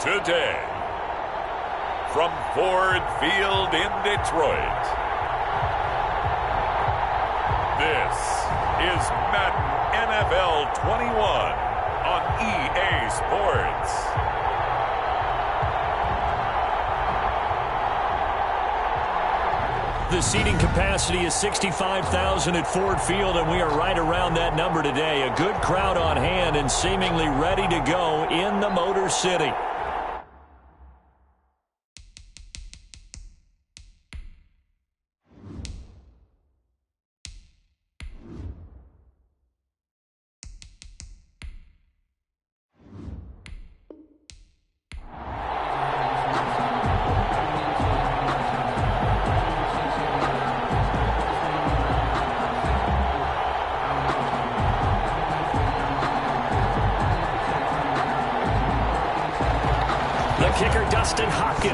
Today, from Ford Field in Detroit, this is Madden NFL 21 on EA Sports. The seating capacity is 65,000 at Ford Field, and we are right around that number today. A good crowd on hand and seemingly ready to go in the Motor City.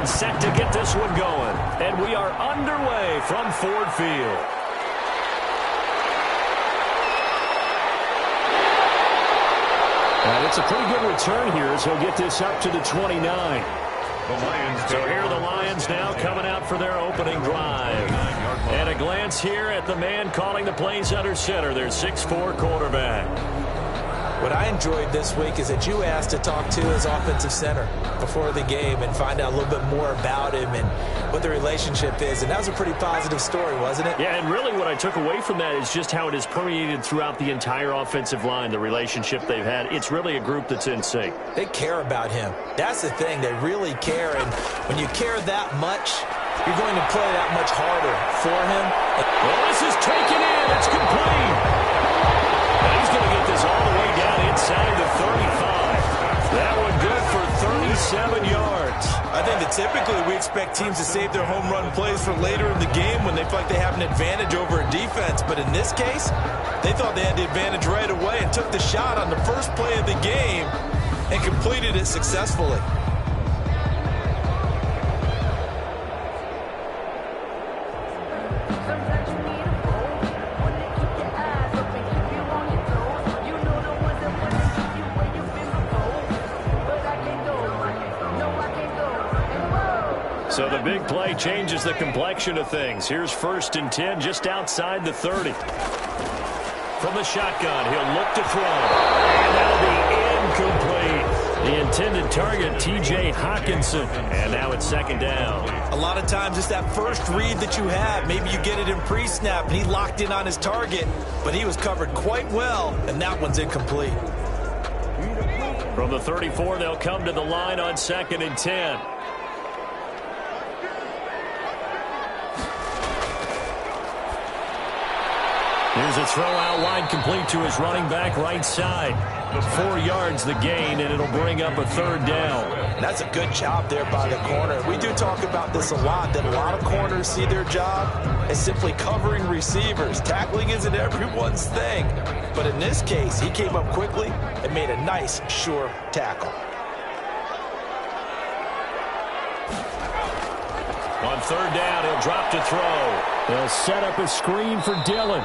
Set to get this one going, and we are underway from Ford Field. And it's a pretty good return here as he'll get this up to the 29. So here are the Lions now coming out for their opening drive. And a glance here at the man calling the plays under center, their 6'4" quarterback. What I enjoyed this week is that you asked to talk to his offensive center before the game and find out a little bit more about him and what the relationship is. And that was a pretty positive story, wasn't it? Yeah, and really what I took away from that is just how it has permeated throughout the entire offensive line, the relationship they've had. It's really a group that's in sync. They care about him. That's the thing. They really care. And when you care that much, you're going to play that much harder for him. Well, this is taken in. It's complete. He's going to get this all the way down inside the 35. That one good for 37 yards. I think that typically we expect teams to save their home run plays for later in the game when they feel like they have an advantage over a defense. But in this case, they thought they had the advantage right away and took the shot on the first play of the game and completed it successfully. So the big play changes the complexion of things. Here's 1st and 10 just outside the 30. From the shotgun, he'll look to throw. And that'll be incomplete. The intended target, T.J. Hawkinson. And now it's 2nd down. A lot of times it's that first read that you have. Maybe you get it in pre-snap and he locked in on his target, but he was covered quite well, and that one's incomplete. From the 34, they'll come to the line on 2nd and 10. Here's a throw out wide, complete to his running back right side. 4 yards the gain, and it'll bring up a 3rd down. That's a good job there by the corner. We do talk about this a lot, that a lot of corners see their job as simply covering receivers. Tackling isn't everyone's thing. But in this case, he came up quickly and made a nice, sure tackle. On 3rd down, he'll drop to throw. They'll set up a screen for Dillon.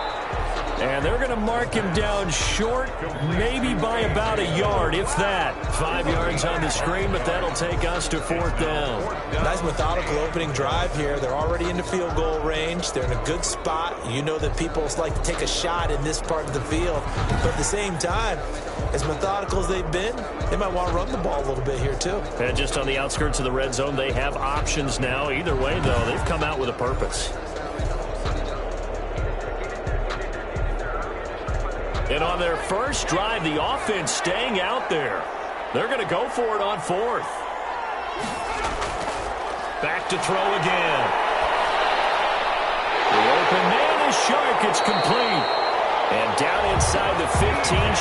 And they're going to mark him down short, maybe by about a yard, if that. 5 yards on the screen, but that'll take us to 4th down. Nice methodical opening drive here. They're already into field goal range. They're in a good spot. You know that people like to take a shot in this part of the field. But at the same time, as methodical as they've been, they might want to run the ball a little bit here too. And just on the outskirts of the red zone, they have options now. Either way, though, they've come out with a purpose. And on their first drive, the offense staying out there. They're going to go for it on 4th. Back to throw again. The open man is Shark. It's complete. And down inside the 15,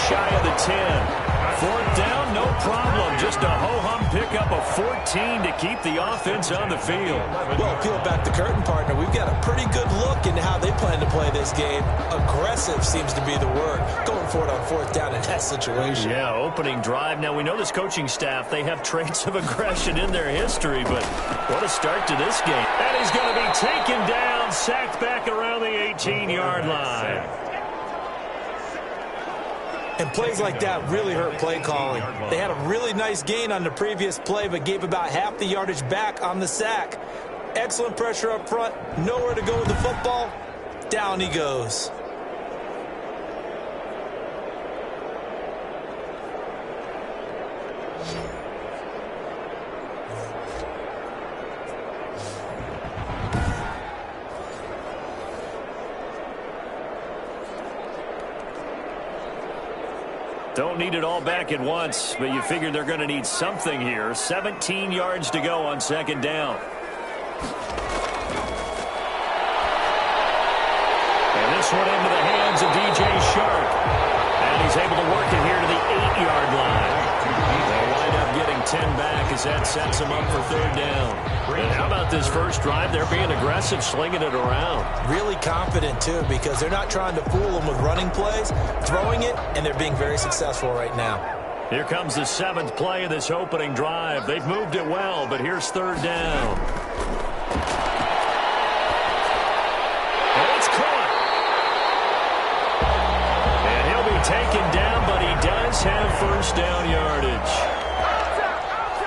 shy of the 10. 4th down, no problem. Just a ho-hum pickup of 14 to keep the offense on the field. Well, peel back the curtain, partner. We've got a pretty good look into how they plan to play this game. Aggressive seems to be the word. Going for it on 4th down in that situation. Yeah, opening drive. Now, we know this coaching staff, they have traits of aggression in their history, but what a start to this game. And he's going to be taken down, sacked back around the 18-yard line. And plays like that really hurt play calling. They had a really nice gain on the previous play, but gave about half the yardage back on the sack. Excellent pressure up front. Nowhere to go with the football. Down he goes. Don't need it all back at once, but you figure they're going to need something here. 17 yards to go on second down. And this one into the hands of DJ Sharp. And he's able to work it here to the 8-yard line. They'll wind up getting 10 back as that sets them up for third down. And how about this first drive? They're being aggressive, slinging it around. Really confident, too, because they're not trying to fool them with running plays, throwing it, and they're being very successful right now. Here comes the 7th play of this opening drive. They've moved it well, but here's third down. And it's caught. And he'll be taken down, but he does have first down yardage.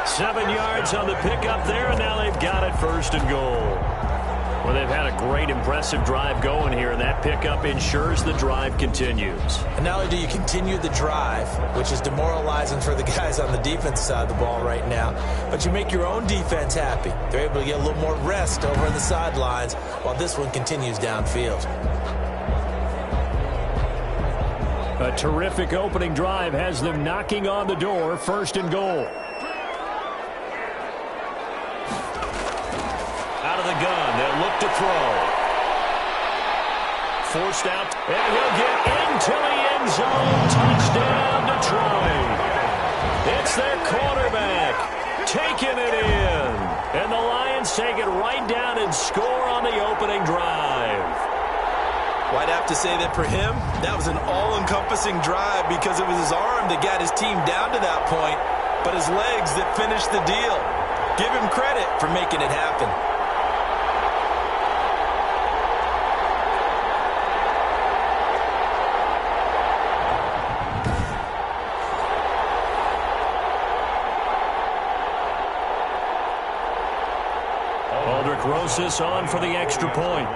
7 yards on the pickup there, and now they've got it first and goal. Well, they've had a great, impressive drive going here, and that pickup ensures the drive continues. And not only do you continue the drive, which is demoralizing for the guys on the defense side of the ball right now, but you make your own defense happy. They're able to get a little more rest over on the sidelines while this one continues downfield. A terrific opening drive has them knocking on the door, first and goal. Out of the gun, they'll look to throw. Forced out, and he'll get into the end zone. Touchdown, Detroit. It's their quarterback taking it in. And the Lions take it right down and score on the opening drive. Well, I'd have to say that for him, that was an all-encompassing drive because it was his arm that got his team down to that point, but his legs that finished the deal. Give him credit for making it happen. Rosas on for the extra point.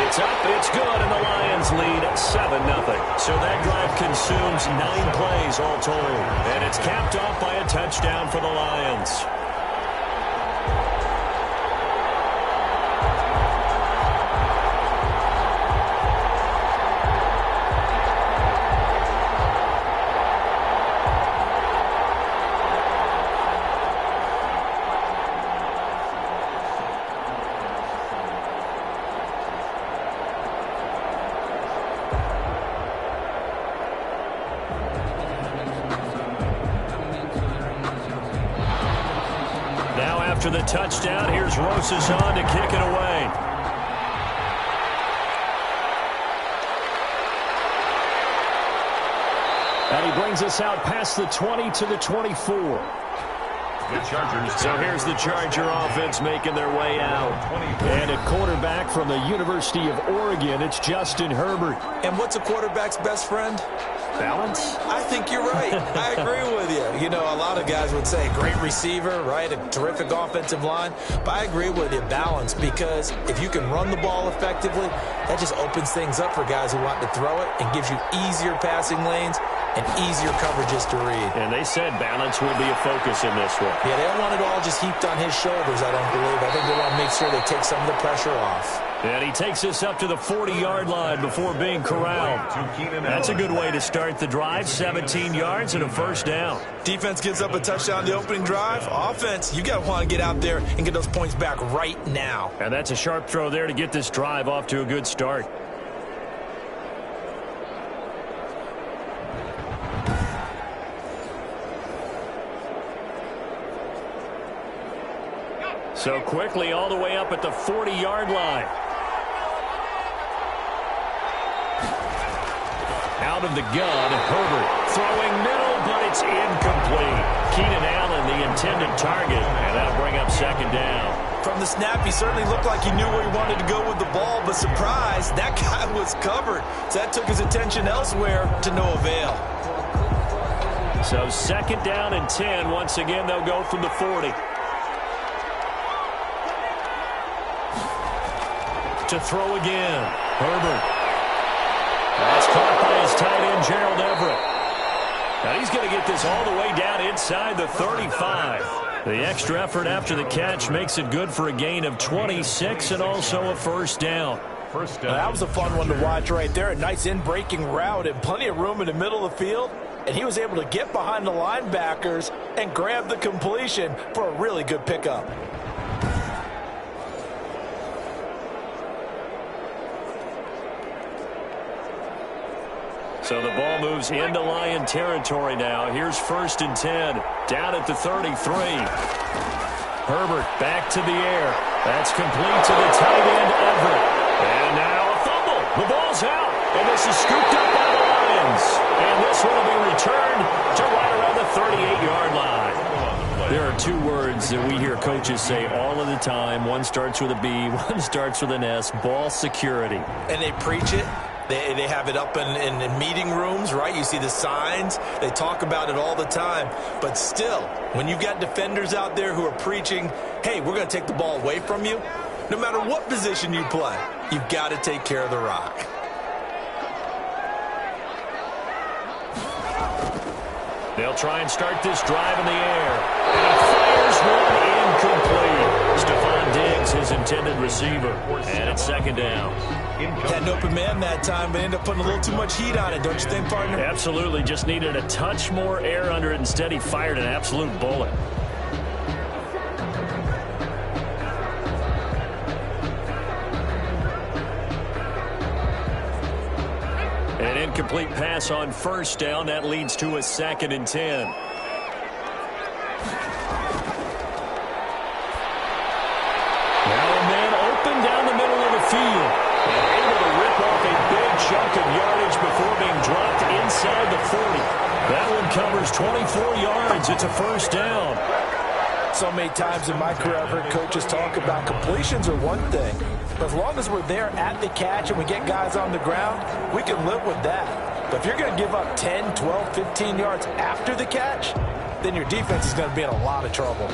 It's up, it's good, and the Lions lead 7-0. So that drive consumes 9 plays all told. And it's capped off by a touchdown for the Lions. After the touchdown, here's Rosas on to kick it away. And he brings us out past the 20 to the 24. So here's the Charger offense making their way out. And at quarterback from the University of Oregon, it's Justin Herbert. And what's a quarterback's best friend? Balance? I think you're right. I agree with you. You know, a lot of guys would say great receiver, right? A terrific offensive line. But I agree with you, balance, because if you can run the ball effectively, that just opens things up for guys who want to throw it and gives you easier passing lanes and easier coverages to read. And they said balance will be a focus in this one. Yeah, they don't want it all just heaped on his shoulders, I don't believe. I think they want to make sure they take some of the pressure off. And he takes us up to the 40-yard line before being corralled. That's a good way to start the drive. 17 yards and a first down. Defense gives up a touchdown the opening drive. Offense, you got to want to get out there and get those points back right now. And that's a sharp throw there to get this drive off to a good start. So quickly all the way up at the 40-yard line. Out of the gun, Herbert throwing middle, but it's incomplete. Keenan Allen, the intended target, and that'll bring up second down. From the snap, he certainly looked like he knew where he wanted to go with the ball, but surprise, that guy was covered. So that took his attention elsewhere to no avail. So 2nd down and 10. Once again, they'll go from the 40. To throw again. Herbert. That's caught by his tight end, Gerald Everett. Now he's going to get this all the way down inside the 35. The extra effort after the catch makes it good for a gain of 26 and also a first down. That was a fun one to watch right there. A nice in-breaking route and plenty of room in the middle of the field. And he was able to get behind the linebackers and grab the completion for a really good pickup. So the ball moves into Lion territory now. Here's 1st and 10. Down at the 33. Herbert back to the air. That's complete to the tight end, Everett. And now a fumble. The ball's out. And this is scooped up by the Lions. And this one will be returned to right around the 38-yard line. There are 2 words that we hear coaches say all of the time. One starts with a B, one starts with an S. Ball security. And they preach it. They have it up in meeting rooms, right? You see the signs. They talk about it all the time. But still, when you've got defenders out there who are preaching, hey, we're going to take the ball away from you, no matter what position you play, you've got to take care of the rock. They'll try and start this drive in the air. And he fires one incomplete. Stephon Diggs, his intended receiver. And it's 2nd down. Had an open man that time, but ended up putting a little too much heat on it, don't you think, partner? Absolutely. Just needed a touch more air under it. Instead, he fired an absolute bullet. An incomplete pass on 1st down. That leads to a 2nd and 10. Now a man open down the middle of the field. And able to rip off a big chunk of yardage before being dropped inside the 40. That one covers 24 yards. It's a 1st down. So many times in my career, I've heard coaches talk about completions are one thing. But as long as we're there at the catch and we get guys on the ground, we can live with that. But if you're going to give up 10, 12, 15 yards after the catch, then your defense is going to be in a lot of trouble.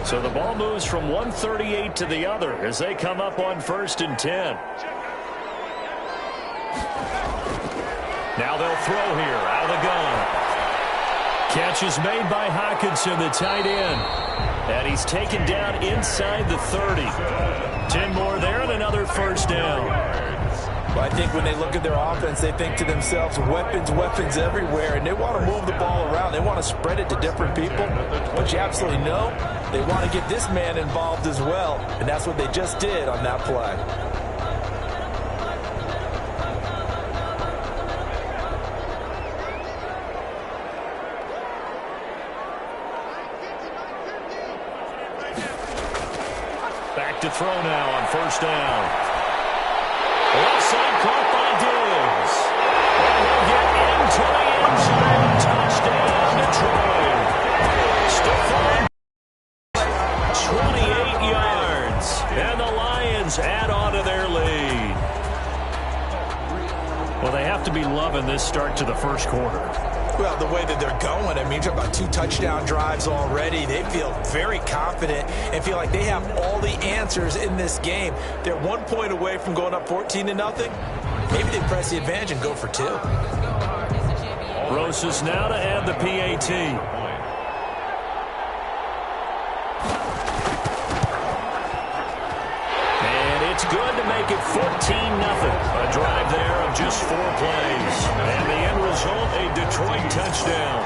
So the ball moves from 138 to the other as they come up on 1st and 10. Now they'll throw here out of the gun. Catch is made by Hockenson, the tight end. And he's taken down inside the 30. 10 more there and another 1st down. Well, I think when they look at their offense, they think to themselves, weapons, weapons everywhere, and they want to move the ball around. They want to spread it to different people. But you absolutely know they want to get this man involved as well, and that's what they just did on that play. Back to throw now on 1st down. Left side caught by Diggs. And he'll get into the end zone. Touchdown, Detroit. Stephon, 28 yards. And the Lions add on to their lead. Well, they have to be loving this start to the 1st quarter. Well, the way that they're going, I mean, you're talking about 2 touchdown drives already. They feel very confident and feel like they have all the answers in this game. They're 1 point away from going up 14-0. Maybe they press the advantage and go for 2. Rosas now to add the PAT. And it's good to make it 14-0. A drive there of just 4 plays. And the end result, a Detroit touchdown.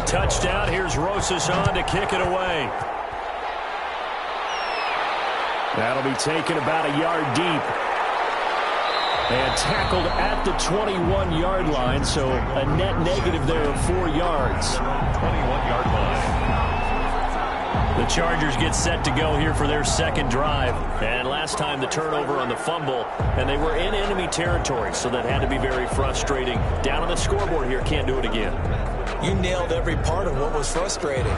touchdown. Here's Rosas on to kick it away. That'll be taken about a yard deep. And tackled at the 21-yard line, so a net negative there of 4 yards. 21-yard line. The Chargers get set to go here for their second drive. And last time the turnover on the fumble, and they were in enemy territory, so that had to be very frustrating. Down on the scoreboard here, can't do it again. You nailed every part of what was frustrating.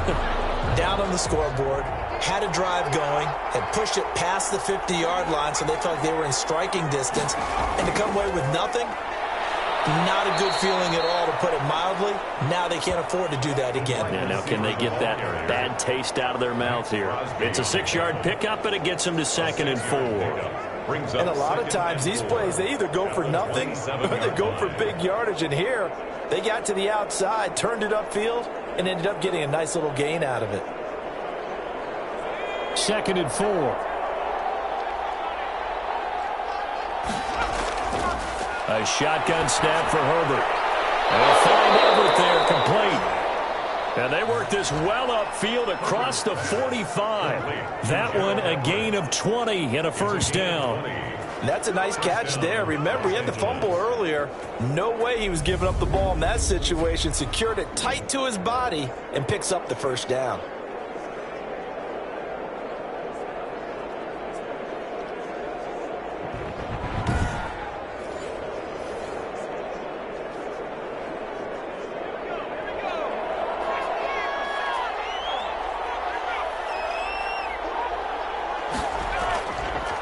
Down on the scoreboard, had a drive going, had pushed it past the 50-yard line, so they felt like they were in striking distance. And to come away with nothing, not a good feeling at all, to put it mildly. Now they can't afford to do that again. Yeah, now can they get that bad taste out of their mouth here? It's a 6-yard pickup, and it gets them to 2nd and 4. And a lot of times, these plays, they either go for nothing or they go for big yardage. And here, they got to the outside, turned it upfield, and ended up getting a nice little gain out of it. 2nd and 4. A shotgun snap for Herbert. They'll find Everett there, complete. And they work this well upfield across the 45. That one a gain of 20 and a first down. That's a nice catch there. Remember, he had the fumble earlier. No way he was giving up the ball in that situation. Secured it tight to his body and picks up the first down.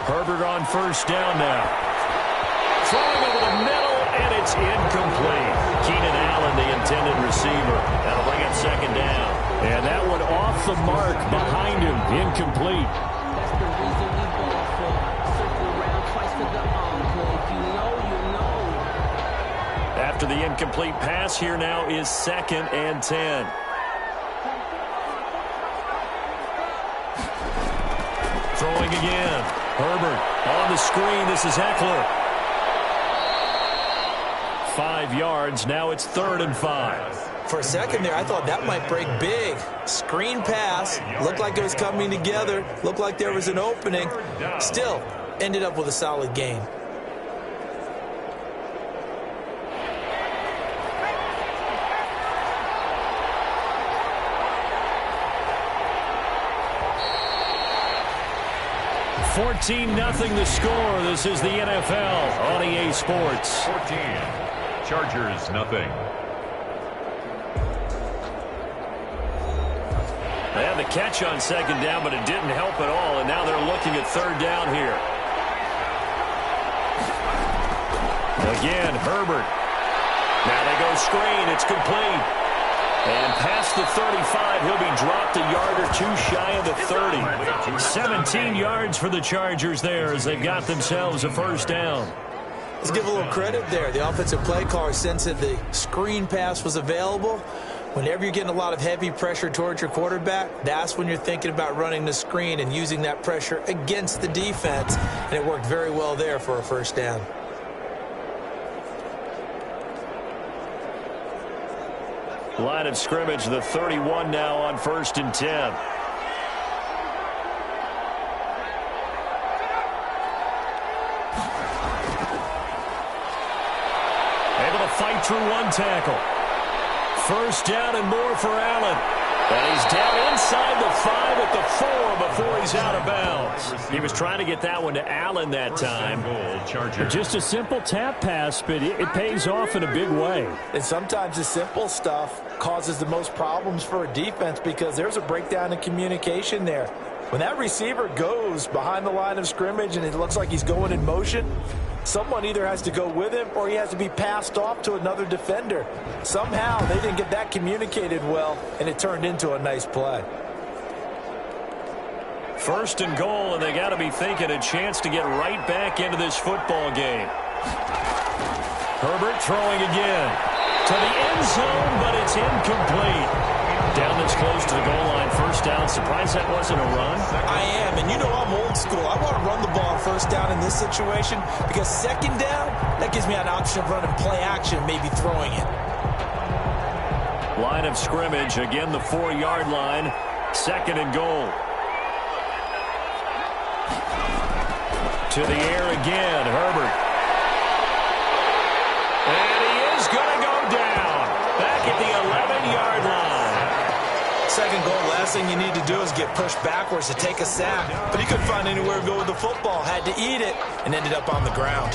Herbert on first down now. Throwing over the middle, and it's incomplete. Keenan Allen, the intended receiver. That'll bring up 2nd down. And that one off the mark behind him. Incomplete. That's the reason we ball for. Circle around twice for the encore. If you know, you know. After the incomplete pass, here now is 2nd and 10. Throwing again. Herbert on the screen. This is Eckler. 5 yards. Now it's 3rd and 5. For a second there, I thought that might break big. Screen pass. Looked like it was coming together. Looked like there was an opening. Still, ended up with a solid gain. $14-0 the score. This is the NFL on EA Sports. 14. Chargers, nothing. They had the catch on 2nd down, but it didn't help at all, and now they're looking at 3rd down here. Again, Herbert. Now they go screen. It's complete. And past the 35, he'll be dropped a yard or 2 shy of the 30. 17 yards for the Chargers there as they've got themselves a first down. Let's give a little credit there. The offensive play caller sensed that the screen pass was available. Whenever you're getting a lot of heavy pressure towards your quarterback, that's when you're thinking about running the screen and using that pressure against the defense. And it worked very well there for a first down. Line of scrimmage, the 31 now on 1st and 10. Able to fight through 1 tackle. First down and more for Allen. And he's down inside the 5 at the 4 before he's out of bounds. He was trying to get that one to Allen that time. Just a simple tap pass, but it pays off in a big way. And sometimes the simple stuff causes the most problems for a defense because there's a breakdown in communication there. When that receiver goes behind the line of scrimmage and it looks like he's going in motion, someone either has to go with him or he has to be passed off to another defender. Somehow they didn't get that communicated well, and it turned into a nice play. 1st and goal, and they got to be thinking a chance to get right back into this football game. Herbert throwing again to the end zone, but it's incomplete. Down that's close to the goal line. First down. Surprised that wasn't a run. I am, and you know I'm old school. I want to run the ball on first down in this situation because 2nd down, that gives me an option of running play action, maybe throwing it. Line of scrimmage, again the 4-yard line. 2nd and goal. To the air again, Herbert. And he is going to go down. Back at the 11-yard line. 2nd goal, last thing you need to do is get pushed backwards to take a sack. But he couldn't find anywhere to go with the football. Had to eat it and ended up on the ground.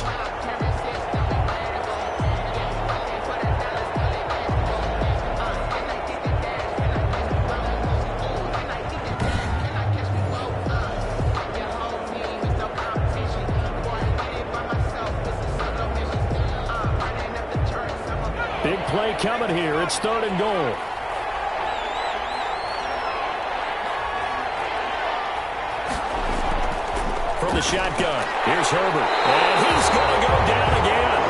Big play coming here. It's 3rd and goal. From the shotgun, here's Herbert. And he's going to go down again.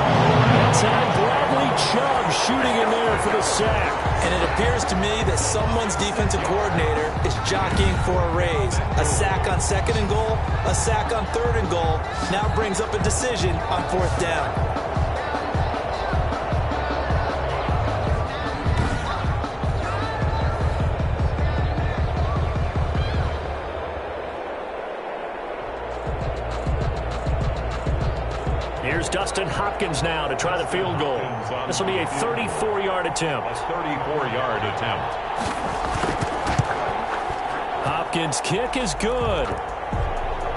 That time, Bradley Chubb shooting in there for the sack. And it appears to me that someone's defensive coordinator is jockeying for a raise. A sack on 2nd and goal, a sack on 3rd and goal. Now brings up a decision on 4th down. Here's Dustin Hopkins now to try the field goal. This will be a 34-yard attempt. A 34-yard attempt. Hopkins' kick is good.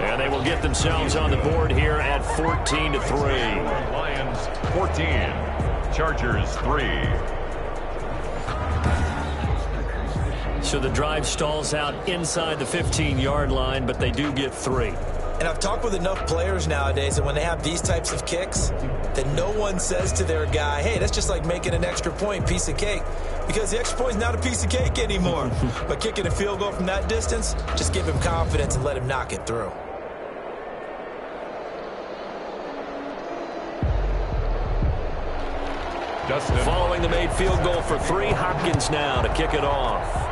And they will get themselves on the board here at 14-3. Lions 14. Chargers 3. So the drive stalls out inside the 15-yard line, but they do get 3. And I've talked with enough players nowadays that when they have these types of kicks, that no one says to their guy, hey, that's just like making an extra point, piece of cake. Because the extra point is not a piece of cake anymore. But kicking a field goal from that distance, just give him confidence and let him knock it through. Dustin. Following the made field goal for 3, Hopkins now to kick it off.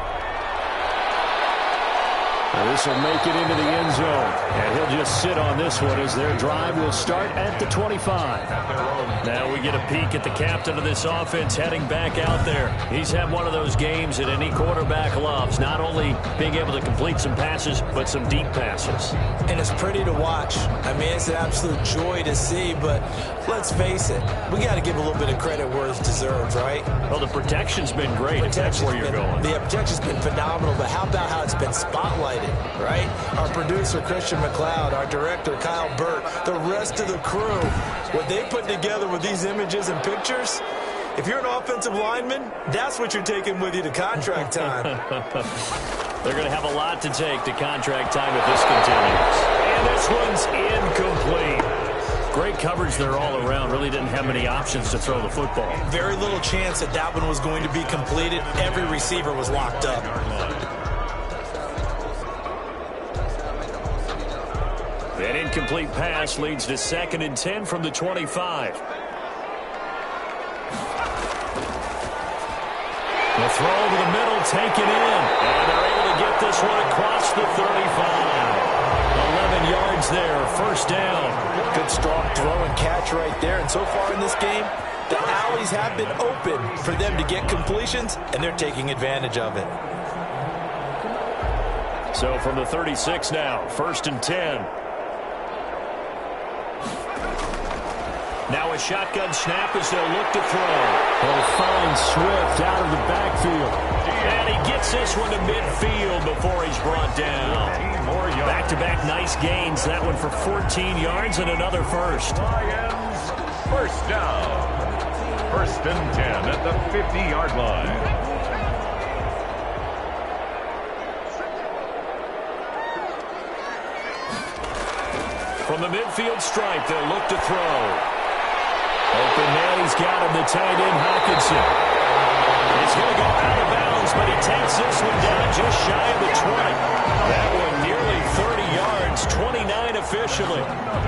This will make it into the end zone. And he'll just sit on this one as their drive will start at the 25. Now we get a peek at the captain of this offense heading back out there. He's had one of those games that any quarterback loves. Not only being able to complete some passes, but some deep passes. And it's pretty to watch. I mean, it's an absolute joy to see, but let's face it, we got to give a little bit of credit where it's deserved, right? Well, the protection's been great, if that's where you're going. The protection's been phenomenal, but how about how it's been spotlighted, right? Our producer, Christian McLeod, our director, Kyle Burt, the rest of the crew, what they put together with these images and pictures, if you're an offensive lineman, that's what you're taking with you to contract time. They're going to have a lot to take to contract time if this continues. And this one's incomplete. Great coverage there all around. Really didn't have many options to throw the football. Very little chance that that one was going to be completed. Every receiver was locked up. An incomplete pass leads to 2nd and 10 from the 25. The throw over the middle, taken in. And they're able to get this one across the 35. 11 yards there, 1st down. Good strong throw and catch right there. And so far in this game, the alleys have been open for them to get completions, and they're taking advantage of it. So from the 36 now, 1st and 10. Now a shotgun snap as they'll look to throw. They'll find Swift out of the backfield. And he gets this one to midfield before he's brought down. Back-to-back nice gains. That one for 14 yards and another first. Lions 1st down. 1st and 10 at the 50-yard line. From the midfield stripe, they'll look to throw. Open man, he's got him, the tight end, Hawkinson. He's going to go out of bounds, but he takes this one down just shy of the 20. That one nearly 30 yards, 29 officially.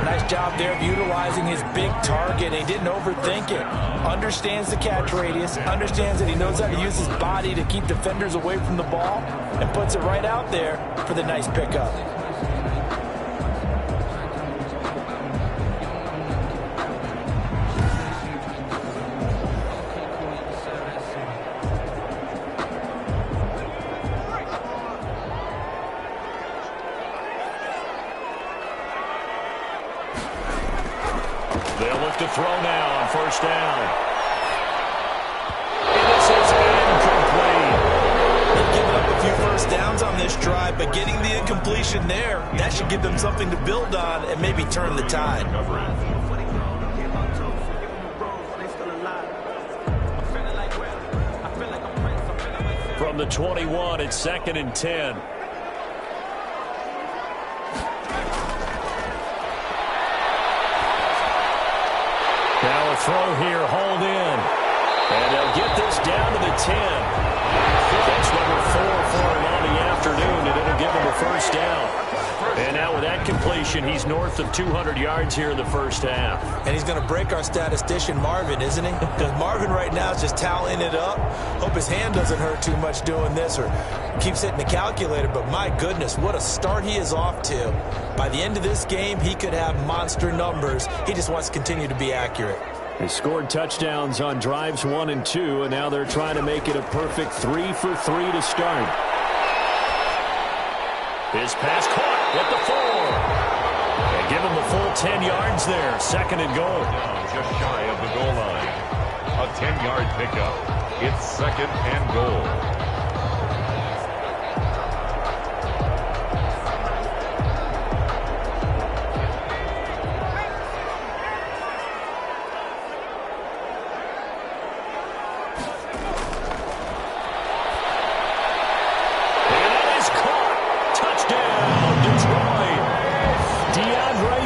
Nice job there of utilizing his big target. He didn't overthink it. Understands the catch radius, understands that he knows how to use his body to keep defenders away from the ball, and puts it right out there for the nice pickup. They'll look to throw now on first down. And this is incomplete. They've given up a few first downs on this drive, but getting the incompletion there, that should give them something to build on and maybe turn the tide. From the 21, it's 2nd and 10. Now a throw here, hauled in. And they'll get this down to the 10. That's number 4 for him on the afternoon, and it'll give him a first down. And now with that completion, he's north of 200 yards here in the first half. And he's going to break our statistician, Marvin, isn't he? Because Marvin right now is just tallying it up. Hope his hand doesn't hurt too much doing this or keeps hitting the calculator. But my goodness, what a start he is off to. By the end of this game, he could have monster numbers. He just wants to continue to be accurate. They scored touchdowns on drives 1 and 2, and now they're trying to make it a perfect 3 for 3 to start. His pass caught at the 4. They give him the full 10 yards there. 2nd and goal. Just shy of the goal line. A 10-yard pickup. It's 2nd and goal.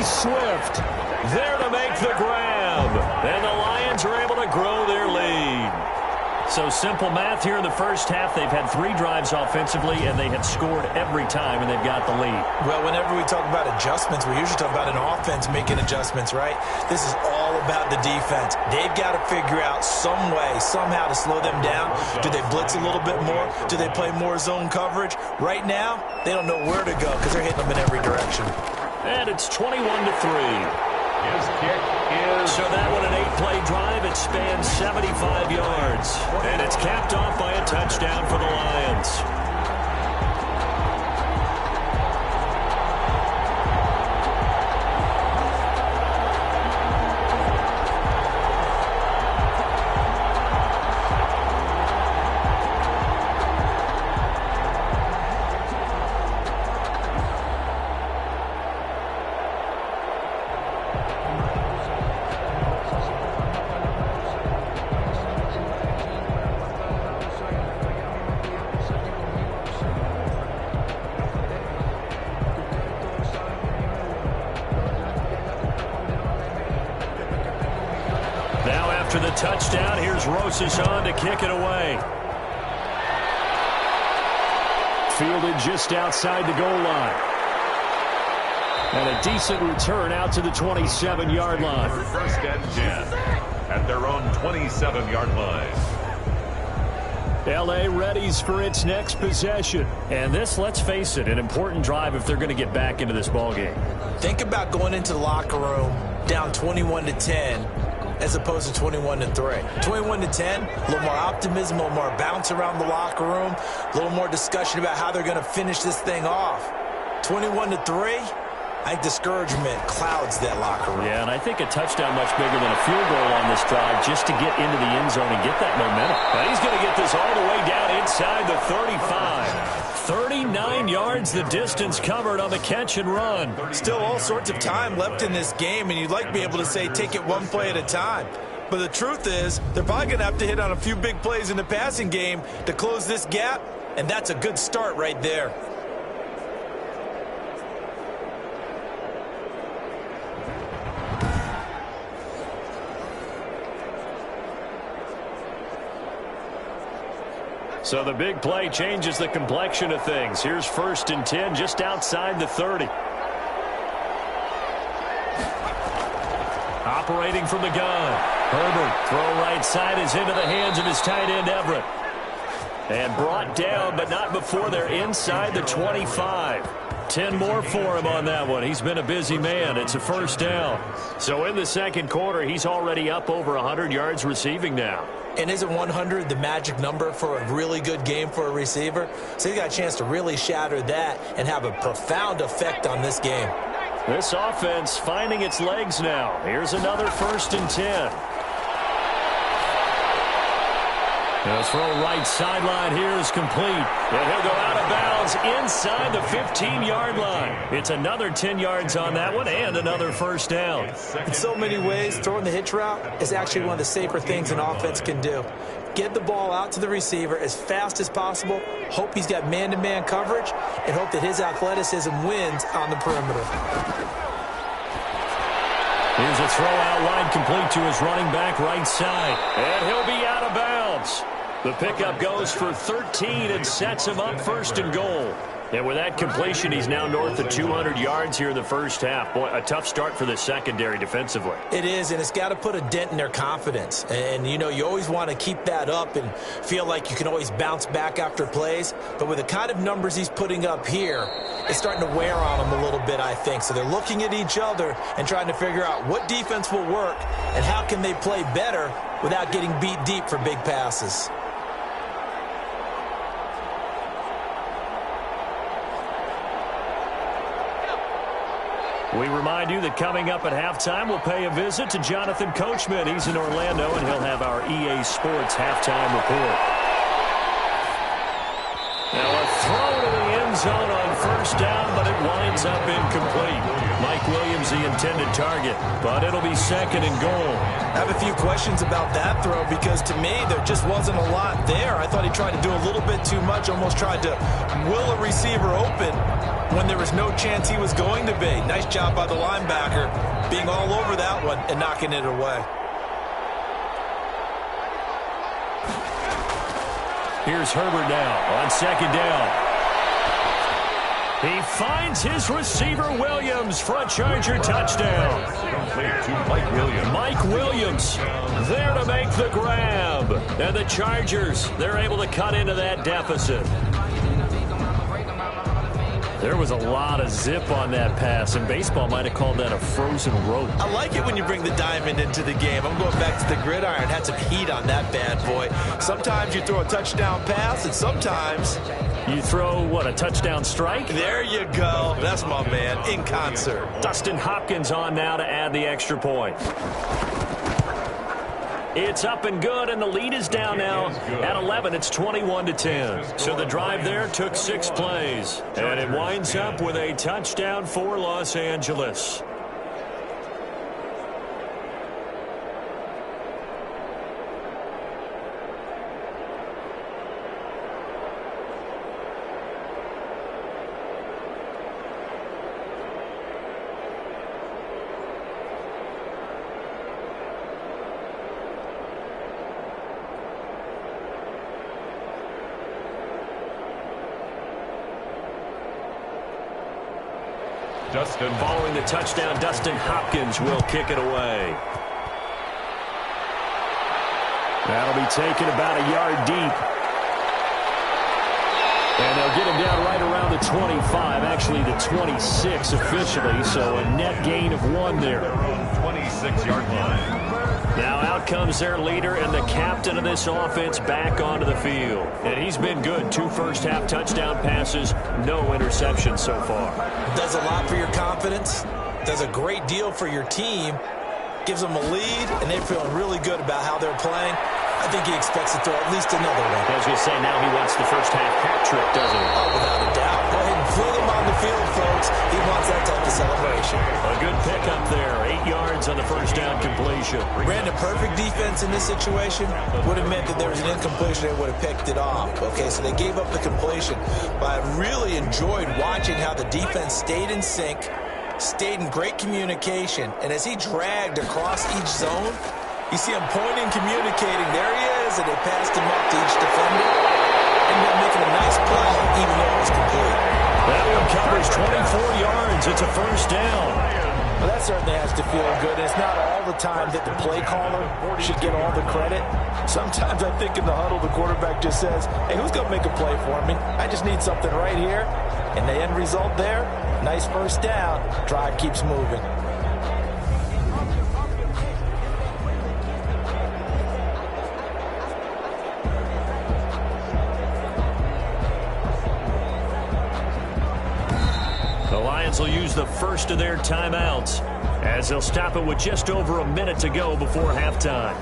Swift there to make the grab, and the Lions are able to grow their lead. So simple math here in the first half. They've had 3 drives offensively, and they have scored every time, and they've got the lead. Well, whenever we talk about adjustments, we usually talk about an offense making adjustments, right? This is all about the defense. They've got to figure out some way, somehow to slow them down. Do they blitz a little bit more? Do they play more zone coverage? Right now, they don't know where to go because they're hitting them in every direction. And it's 21-3. His kick is... So that one, an 8-play drive. It spans 75 yards. And it's capped off by a touchdown for the Lions. After the touchdown, here's Rosas on to kick it away. Fielded just outside the goal line. And a decent return out to the 27-yard line. 1st and 10 at their own 27-yard line. L.A. readies for its next possession. And this, let's face it, an important drive if they're going to get back into this ballgame. Think about going into the locker room down 21-10 as opposed to 21-3. 21-10, a little more optimism, a little more bounce around the locker room, a little more discussion about how they're going to finish this thing off. 21-3, I think discouragement clouds that locker room. Yeah, and I think a touchdown much bigger than a field goal on this drive just to get into the end zone and get that momentum. Now he's going to get this all the way down inside the 35. 39 yards the distance covered on the catch and run. Still all sorts of time left in this game, and you'd like to be able to say take it one play at a time. But the truth is, they're probably going to have to hit on a few big plays in the passing game to close this gap, and that's a good start right there. So the big play changes the complexion of things. Here's 1st and 10 just outside the 30. Operating from the gun. Herbert, throw right side is into the hands of his tight end Everett. And brought down, but not before they're inside the 25. 10 more for him on that one. He's been a busy man. It's a first down. So in the second quarter, he's already up over 100 yards receiving now. And isn't 100 the magic number for a really good game for a receiver? So he got a chance to really shatter that and have a profound effect on this game. This offense finding its legs now. Here's another 1st and 10. The throw right sideline here is complete. And he'll go out of bounds inside the 15-yard line. It's another 10 yards on that one and another 1st down. In so many ways, throwing the hitch route is actually one of the safer things an offense can do. Get the ball out to the receiver as fast as possible, hope he's got man-to-man coverage, and hope that his athleticism wins on the perimeter. Here's a throw out wide complete to his running back right side. And he'll be out of bounds. The pickup goes for 13 and sets him up 1st and goal. And with that completion, he's now north of 200 yards here in the 1st half. Boy, a tough start for the secondary defensively. It is, and it's got to put a dent in their confidence. And, you know, you always want to keep that up and feel like you can always bounce back after plays. But with the kind of numbers he's putting up here, it's starting to wear on them a little bit, I think. So they're looking at each other and trying to figure out what defense will work and how can they play better without getting beat deep for big passes. We remind you that coming up at halftime, we'll pay a visit to Jonathan Coachman. He's in Orlando, and he'll have our EA Sports halftime report. Now a throw to the end zone on 1st down, but it winds up incomplete. Mike Williams, the intended target, but it'll be 2nd and goal. I have a few questions about that throw because to me there just wasn't a lot there. I thought he tried to do a little bit too much, almost tried to will a receiver open when there was no chance he was going to be. Nice job by the linebacker being all over that one and knocking it away. Here's Herbert now on 2nd down. He finds his receiver Williams for a Charger touchdown. Complete to Mike Williams. Mike Williams there to make the grab. And the Chargers, they're able to cut into that deficit. There was a lot of zip on that pass, and baseball might have called that a frozen rope. I like it when you bring the diamond into the game. I'm going back to the gridiron. Had some heat on that bad boy. Sometimes you throw a touchdown pass, and sometimes you throw, what, a touchdown strike? There you go. That's my man, in concert. Dustin Hopkins on now to add the extra point. It's up and good, and the lead is down now at 11. It's 21-10. So the drive there took 6 plays, and it winds up with a touchdown for Los Angeles. Dustin. Following the touchdown, Dustin Hopkins will kick it away. That'll be taken about a yard deep. And they'll get him down right around the 25, actually the 26 officially, so a net gain of 1 there. 26-yard line. Now out comes their leader and the captain of this offense back onto the field. And he's been good. 2 first-half touchdown passes, no interceptions so far. Does a lot for your confidence. Does a great deal for your team. Gives them a lead, and they're feeling really good about how they're playing. I think he expects to throw at least another one. As we say, now he wants the first-half hat trick, doesn't he? Oh, without a doubt. Go ahead and fling him on the field, folks. He wants that type of celebration. A good pickup there. 8 yards on the first down completion. Brandon, perfect defense in this situation would have meant that there was an incompletion. They would have picked it off. Okay, so they gave up the completion. But I really enjoyed watching how the defense stayed in sync, stayed in great communication. And as he dragged across each zone, you see him pointing, communicating. There he is, and they passed him up to each defender. Ended up making a nice play, even though it was complete. That one covers 24 yards. It's a first down. Well, that certainly has to feel good. And it's not all the time that the play caller should get all the credit. Sometimes I think in the huddle, the quarterback just says, hey, who's going to make a play for me? I just need something right here. And the end result there, nice first down. Drive keeps moving. The Lions will use use the first of their timeouts, as they'll stop it with just over a minute to go before halftime.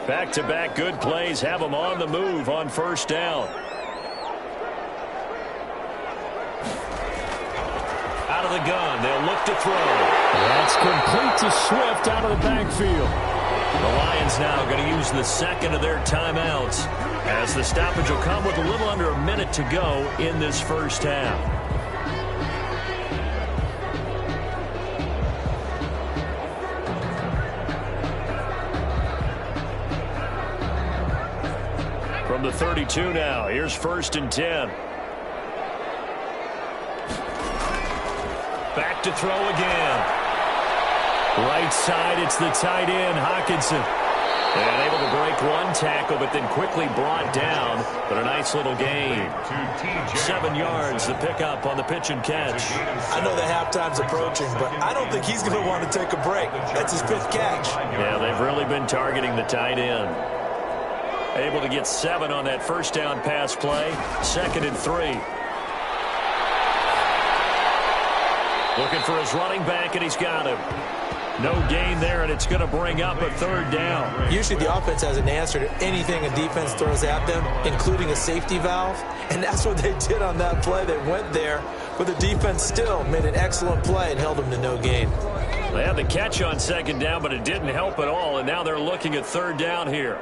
Back-to-back good plays have them on the move on first down. Out of the gun, they'll look to throw. That's complete to Swift out of the backfield. The Lions now going to use the second of their timeouts, as the stoppage will come with a little under a minute to go in this first half. From the 32 now, here's 1st and 10. Back to throw again. Right side, it's the tight end, Hawkinson. And able to break one tackle, but then quickly brought down. But a nice little gain. 7 yards, the pickup on the pitch and catch. I know that halftime's approaching, but I don't think he's going to want to take a break. That's his 5th catch. Yeah, they've really been targeting the tight end. Able to get 7 on that first down pass play. 2nd and 3. Looking for his running back, and he's got him. No gain there, and it's going to bring up a 3rd down. Usually the offense has an answer to anything a defense throws at them, including a safety valve. And that's what they did on that play. They went there, but the defense still made an excellent play and held them to no gain. They had the catch on 2nd down, but it didn't help at all, and now they're looking at 3rd down here.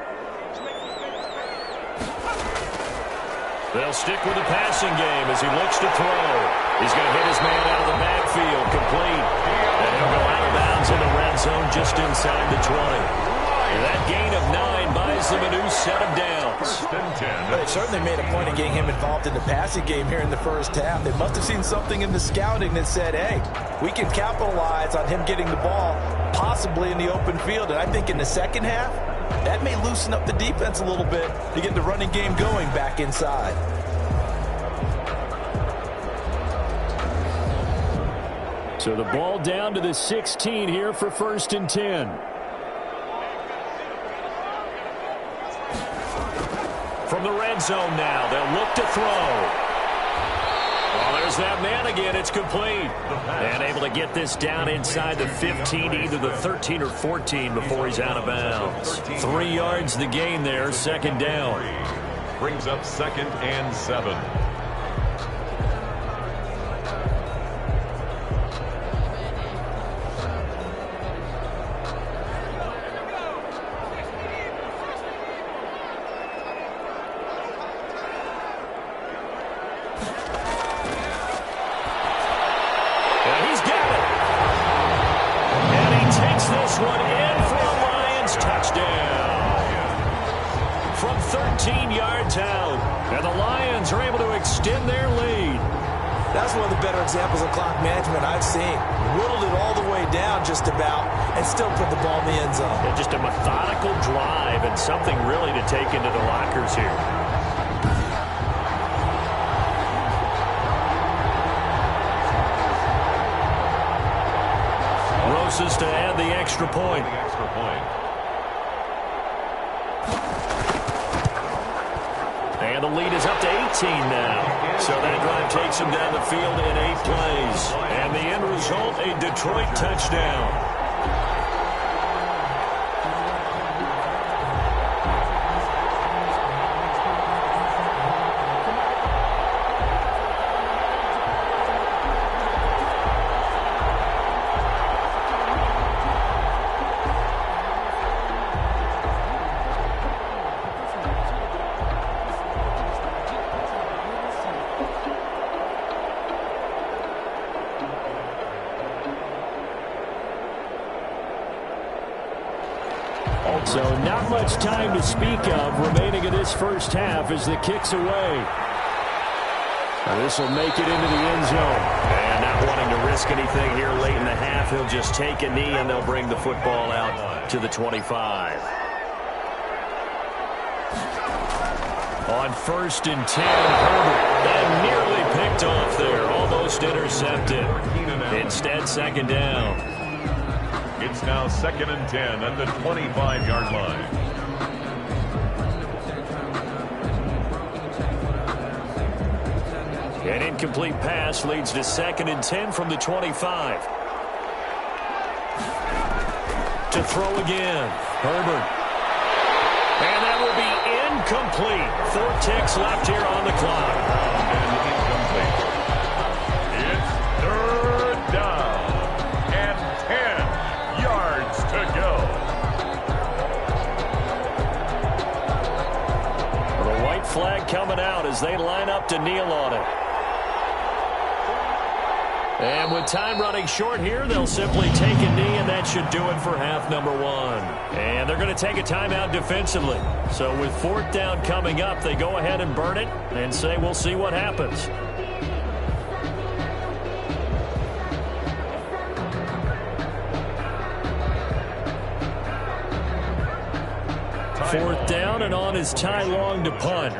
They'll stick with the passing game as he looks to throw. He's going to hit his man out of the backfield, complete. And he'll go out of bounds in the red zone just inside the 20. And that gain of 9 buys them a new set of downs. Well, they certainly made a point of getting him involved in the passing game here in the first half. They must have seen something in the scouting that said, hey, we can capitalize on him getting the ball, possibly in the open field. And I think in the second half, that may loosen up the defense a little bit to get the running game going back inside. So the ball down to the 16 here for 1st and 10. From the red zone now, they'll look to throw. Well, there's that man again. It's complete. And able to get this down inside the 15, either the 13 or 14 before he's out of bounds. 3 yards the gain there, 2nd down. Brings up 2nd and 7. This one in for a Lions touchdown. From 13 yards out. And the Lions are able to extend their lead. That's one of the better examples of clock management I've seen. Whittled it all the way down just about and still put the ball in the end zone. Yeah, just a methodical drive and something really to take into the lockers here. Roses to add the extra point. And the lead is up to 18 now. So that drive takes him down the field in 8 plays. And the end result, a Detroit touchdown. So not much time to speak of remaining in this first half as the kick's away. This will make it into the end zone. And not wanting to risk anything here late in the half, he'll just take a knee and they'll bring the football out to the 25. On 1st and 10, Herbert, and nearly picked off there, almost intercepted. Instead, 2nd down. It's now 2nd and 10 at the 25-yard line. An incomplete pass leads to 2nd and 10 from the 25. To throw again, Herbert. And that will be incomplete. 4 ticks left here on the clock. And incomplete. It's 3rd down and 10 yards to go. The white flag coming out as they line up to kneel on it. And with time running short here, they'll simply take a knee, and that should do it for half number 1. And they're going to take a timeout defensively. So with 4th down coming up, they go ahead and burn it and say we'll see what happens. Fourth down, and on is Ty Long to punt.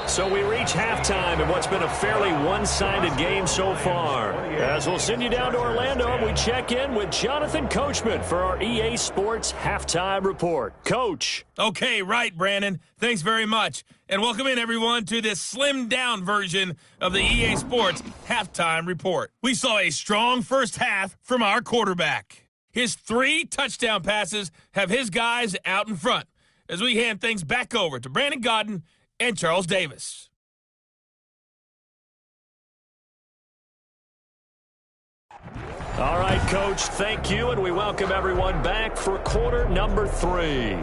So we reach halftime in what's been a fairly one-sided game so far. As we'll send you down to Orlando, and we check in with Jonathan Coachman for our EA Sports Halftime Report. Coach. Okay, right, Brandon. Thanks very much. And welcome in, everyone, to this slimmed-down version of the EA Sports Halftime Report. We saw a strong first half from our quarterback. His 3 touchdown passes have his guys out in front as we hand things back over to Brandon Godden and Charles Davis. All right, Coach, thank you, and we welcome everyone back for quarter number 3.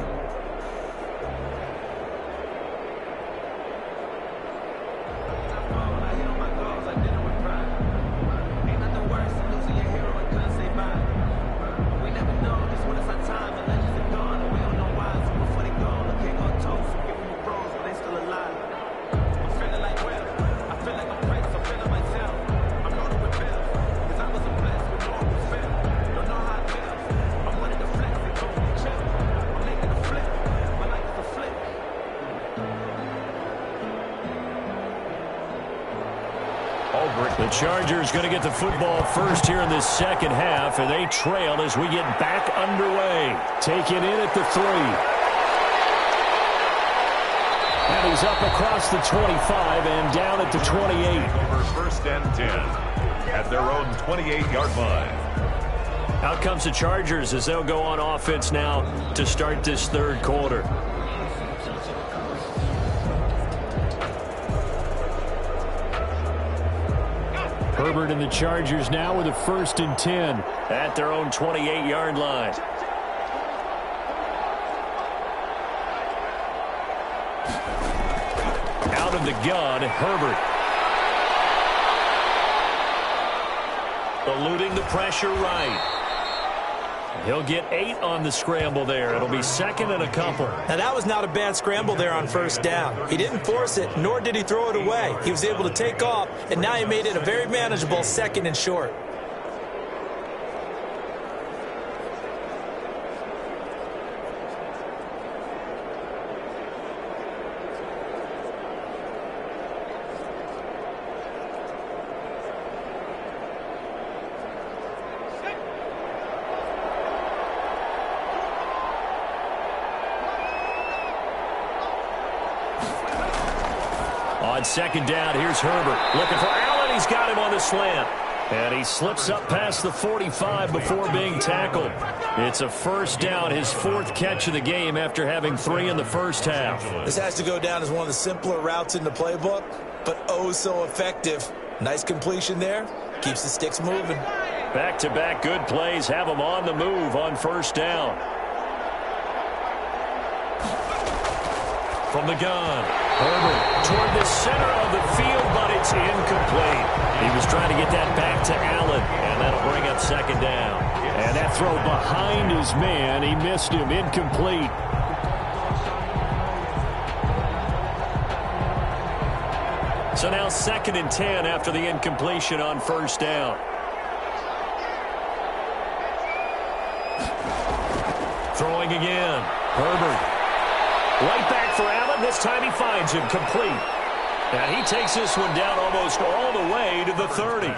The Chargers going to get the football first here in this second half, and they trail as we get back underway. Taken in at the 3. And he's up across the 25 and down at the 28. For 1st and 10 at their own 28-yard line. Out comes the Chargers as they'll go on offense now to start this 3rd quarter. Herbert and the Chargers now with a 1st and 10 at their own 28-yard line. Out of the gun, Herbert. Eluding the pressure right. He'll get 8 on the scramble there. It'll be 2nd and a couple. Now, that was not a bad scramble there on 1st down. He didn't force it, nor did he throw it away. He was able to take off, and now he made it a very manageable 2nd and short. On 2nd down, here's Herbert. Looking for Allen. He's got him on the slant. And he slips up past the 45 before being tackled. It's a 1st down, his 4th catch of the game after having 3 in the first half. This has to go down as one of the simpler routes in the playbook, but oh so effective. Nice completion there. Keeps the sticks moving. Back-to-back good plays have him on the move on 1st down. From the gun, Herbert toward the center of the field, but it's incomplete. He was trying to get that back to Allen, and that'll bring up 2nd down. And that throw behind his man, he missed him, incomplete. So now 2nd and 10 after the incompletion on 1st down. Throwing again. Herbert. Right back for Allen. This time he finds him complete. And he takes this one down almost all the way to the 30.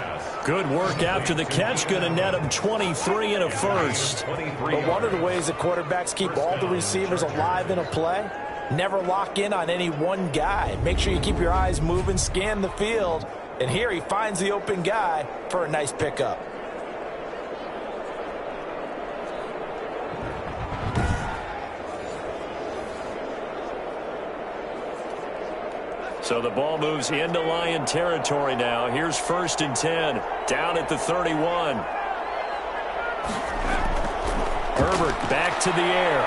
Good work after the catch. Going to net him 23 and a first. But one of the ways that quarterbacks keep all the receivers alive in a play, never lock in on any one guy. Make sure you keep your eyes moving, scan the field. And here he finds the open guy for a nice pickup. So the ball moves into Lion territory now. Here's 1st and 10, down at the 31. Herbert back to the air.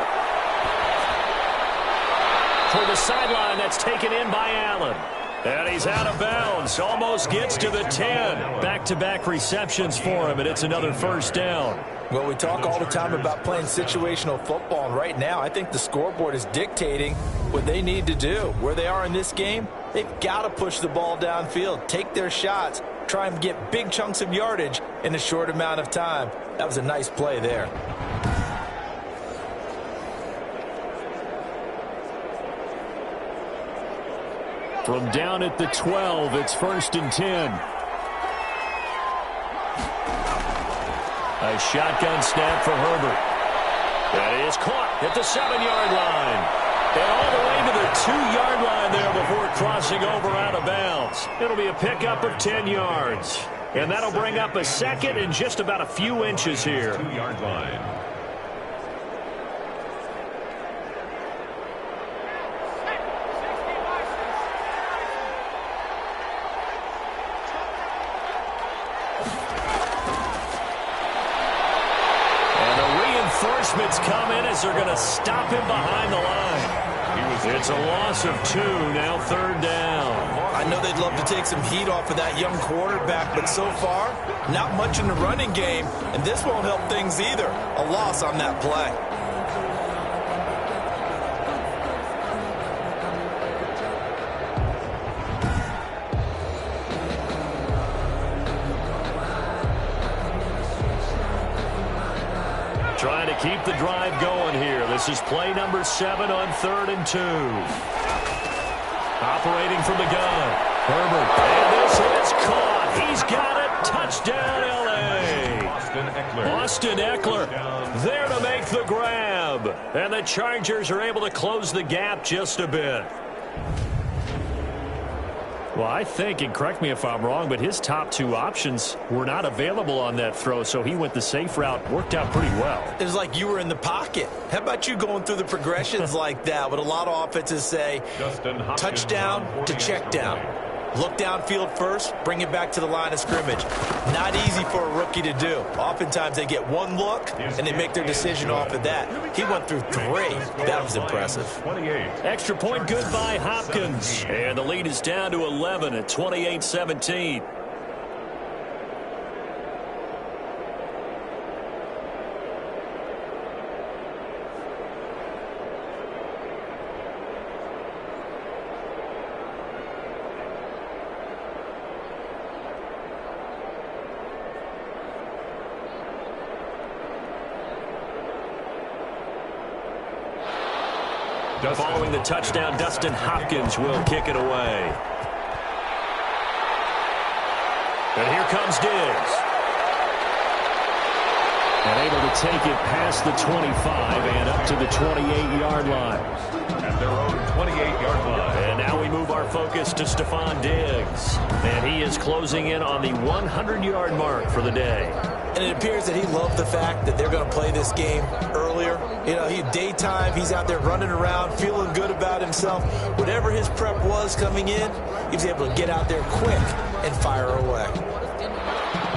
For the sideline, that's taken in by Allen. And he's out of bounds. Almost gets to the 10. Back-to-back receptions for him, and it's another first down. Well, we talk all the time about playing situational football, and right now I think the scoreboard is dictating what they need to do. Where they are in this game, they've got to push the ball downfield, take their shots, try and get big chunks of yardage in a short amount of time. That was a nice play there. From down at the 12, it's 1st and 10. A shotgun snap for Herbert. That is caught at the 7-yard line. And all the way to the 2-yard line there before crossing over out of bounds. It'll be a pickup of 10 yards. And that'll bring up a second and just about a few inches here. 2-yard line. Reinforcements come in as they're going to stop him behind the line. It's a loss of 2, now 3rd down. I know they'd love to take some heat off of that young quarterback, but so far, not much in the running game, and this won't help things either. A loss on that play. Trying to keep the drive going here. This is play number 7 on 3rd and 2. Operating from the gun. Herbert. And this is caught. He's got it. Touchdown, L.A. Austin Eckler there to make the grab. And the Chargers are able to close the gap just a bit. Well, I think, and correct me if I'm wrong, but his top 2 options were not available on that throw, so he went the safe route. Worked out pretty well. It was like you were in the pocket. How about you going through the progressions like that? What a lot of offenses say, touchdown to check down. Look downfield first, bring it back to the line of scrimmage. Not easy for a rookie to do. Oftentimes they get one look, and they make their decision off of that. He went through 3. That was impressive. Extra point good by Hopkins. And the lead is down to 11 at 28-17. Following the touchdown, Dustin Hopkins will kick it away. And here comes Diggs. And able to take it past the 25 and up to the 28-yard line. At their own 28-yard line. And now we move our focus to Stephon Diggs. And he is closing in on the 100-yard mark for the day. And it appears that he loved the fact that they're going to play this game earlier. You know, daytime, he's out there running around, feeling good about himself. Whatever his prep was coming in, he was able to get out there quick and fire away.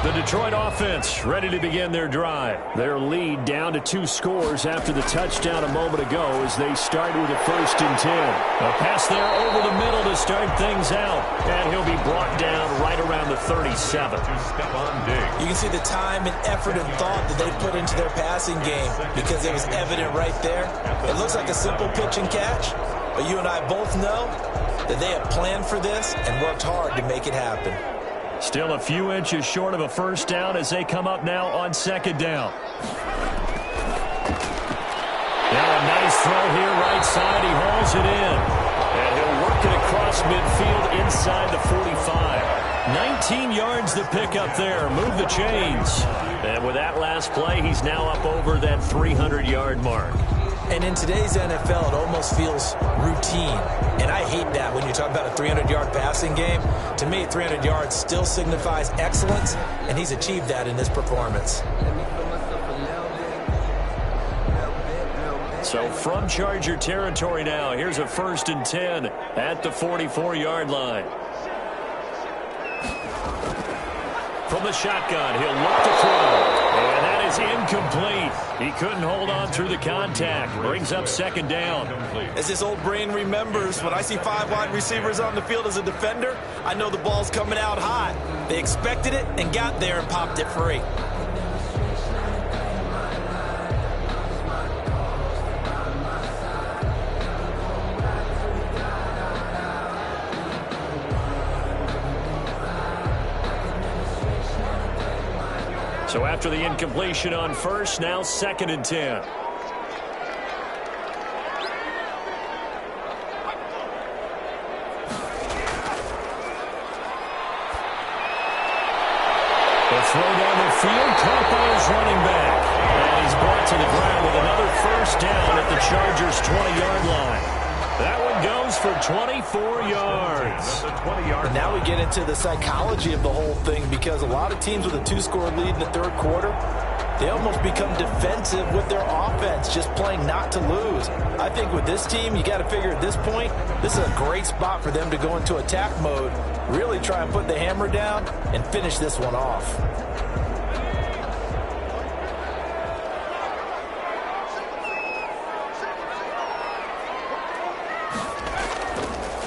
The Detroit offense ready to begin their drive. Their lead down to 2 scores after the touchdown a moment ago as they start with a 1st and 10. A pass there over the middle to start things out. And he'll be brought down right around the 37. You can see the time and effort and thought that they put into their passing game because it was evident right there. It looks like a simple pitch and catch, but you and I both know that they have planned for this and worked hard to make it happen. Still a few inches short of a first down as they come up now on 2nd down. Now a nice throw here, right side. He hauls it in. And he'll work it across midfield inside the 45. 19 yards to pick up there. Move the chains. And with that last play, he's now up over that 300-yard mark. And in today's NFL, it almost feels routine. And I hate that when you talk about a 300-yard passing game. To me, 300 yards still signifies excellence, and he's achieved that in this performance. So from Charger territory now, here's a 1st and 10 at the 44-yard line. From the shotgun, he'll look to throw. And that is incomplete. He couldn't hold on through the contact. Brings up 2nd down. As this old brain remembers, when I see 5 wide receivers on the field as a defender, I know the ball's coming out hot. They expected it and got there and popped it free. So after the incompletion on 1st, now 2nd and 10. The throw down the field, caught by his running back. And he's brought to the ground with another 1st down at the Chargers' 20-yard line. That one goes for 24 yards. And now we get into the psychology of the whole thing, because a lot of teams with a 2-score lead in the 3rd quarter, they almost become defensive with their offense, just playing not to lose. I think with this team, you got to figure at this point, this is a great spot for them to go into attack mode, really try and put the hammer down and finish this one off.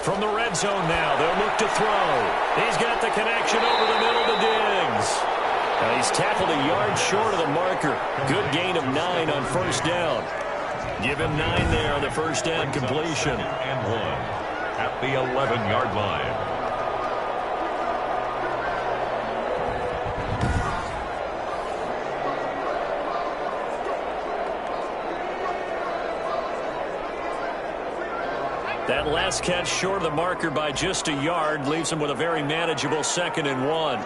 From the red zone now, they'll look to throw. He's got the connection over the middle to Diggs. He's tackled a yard short of the marker. Good gain of 9 on 1st down. Give him 9 there on the 1st down completion. And 1 at the 11-yard line. That last catch short of the marker by just a yard leaves him with a very manageable 2nd and 1.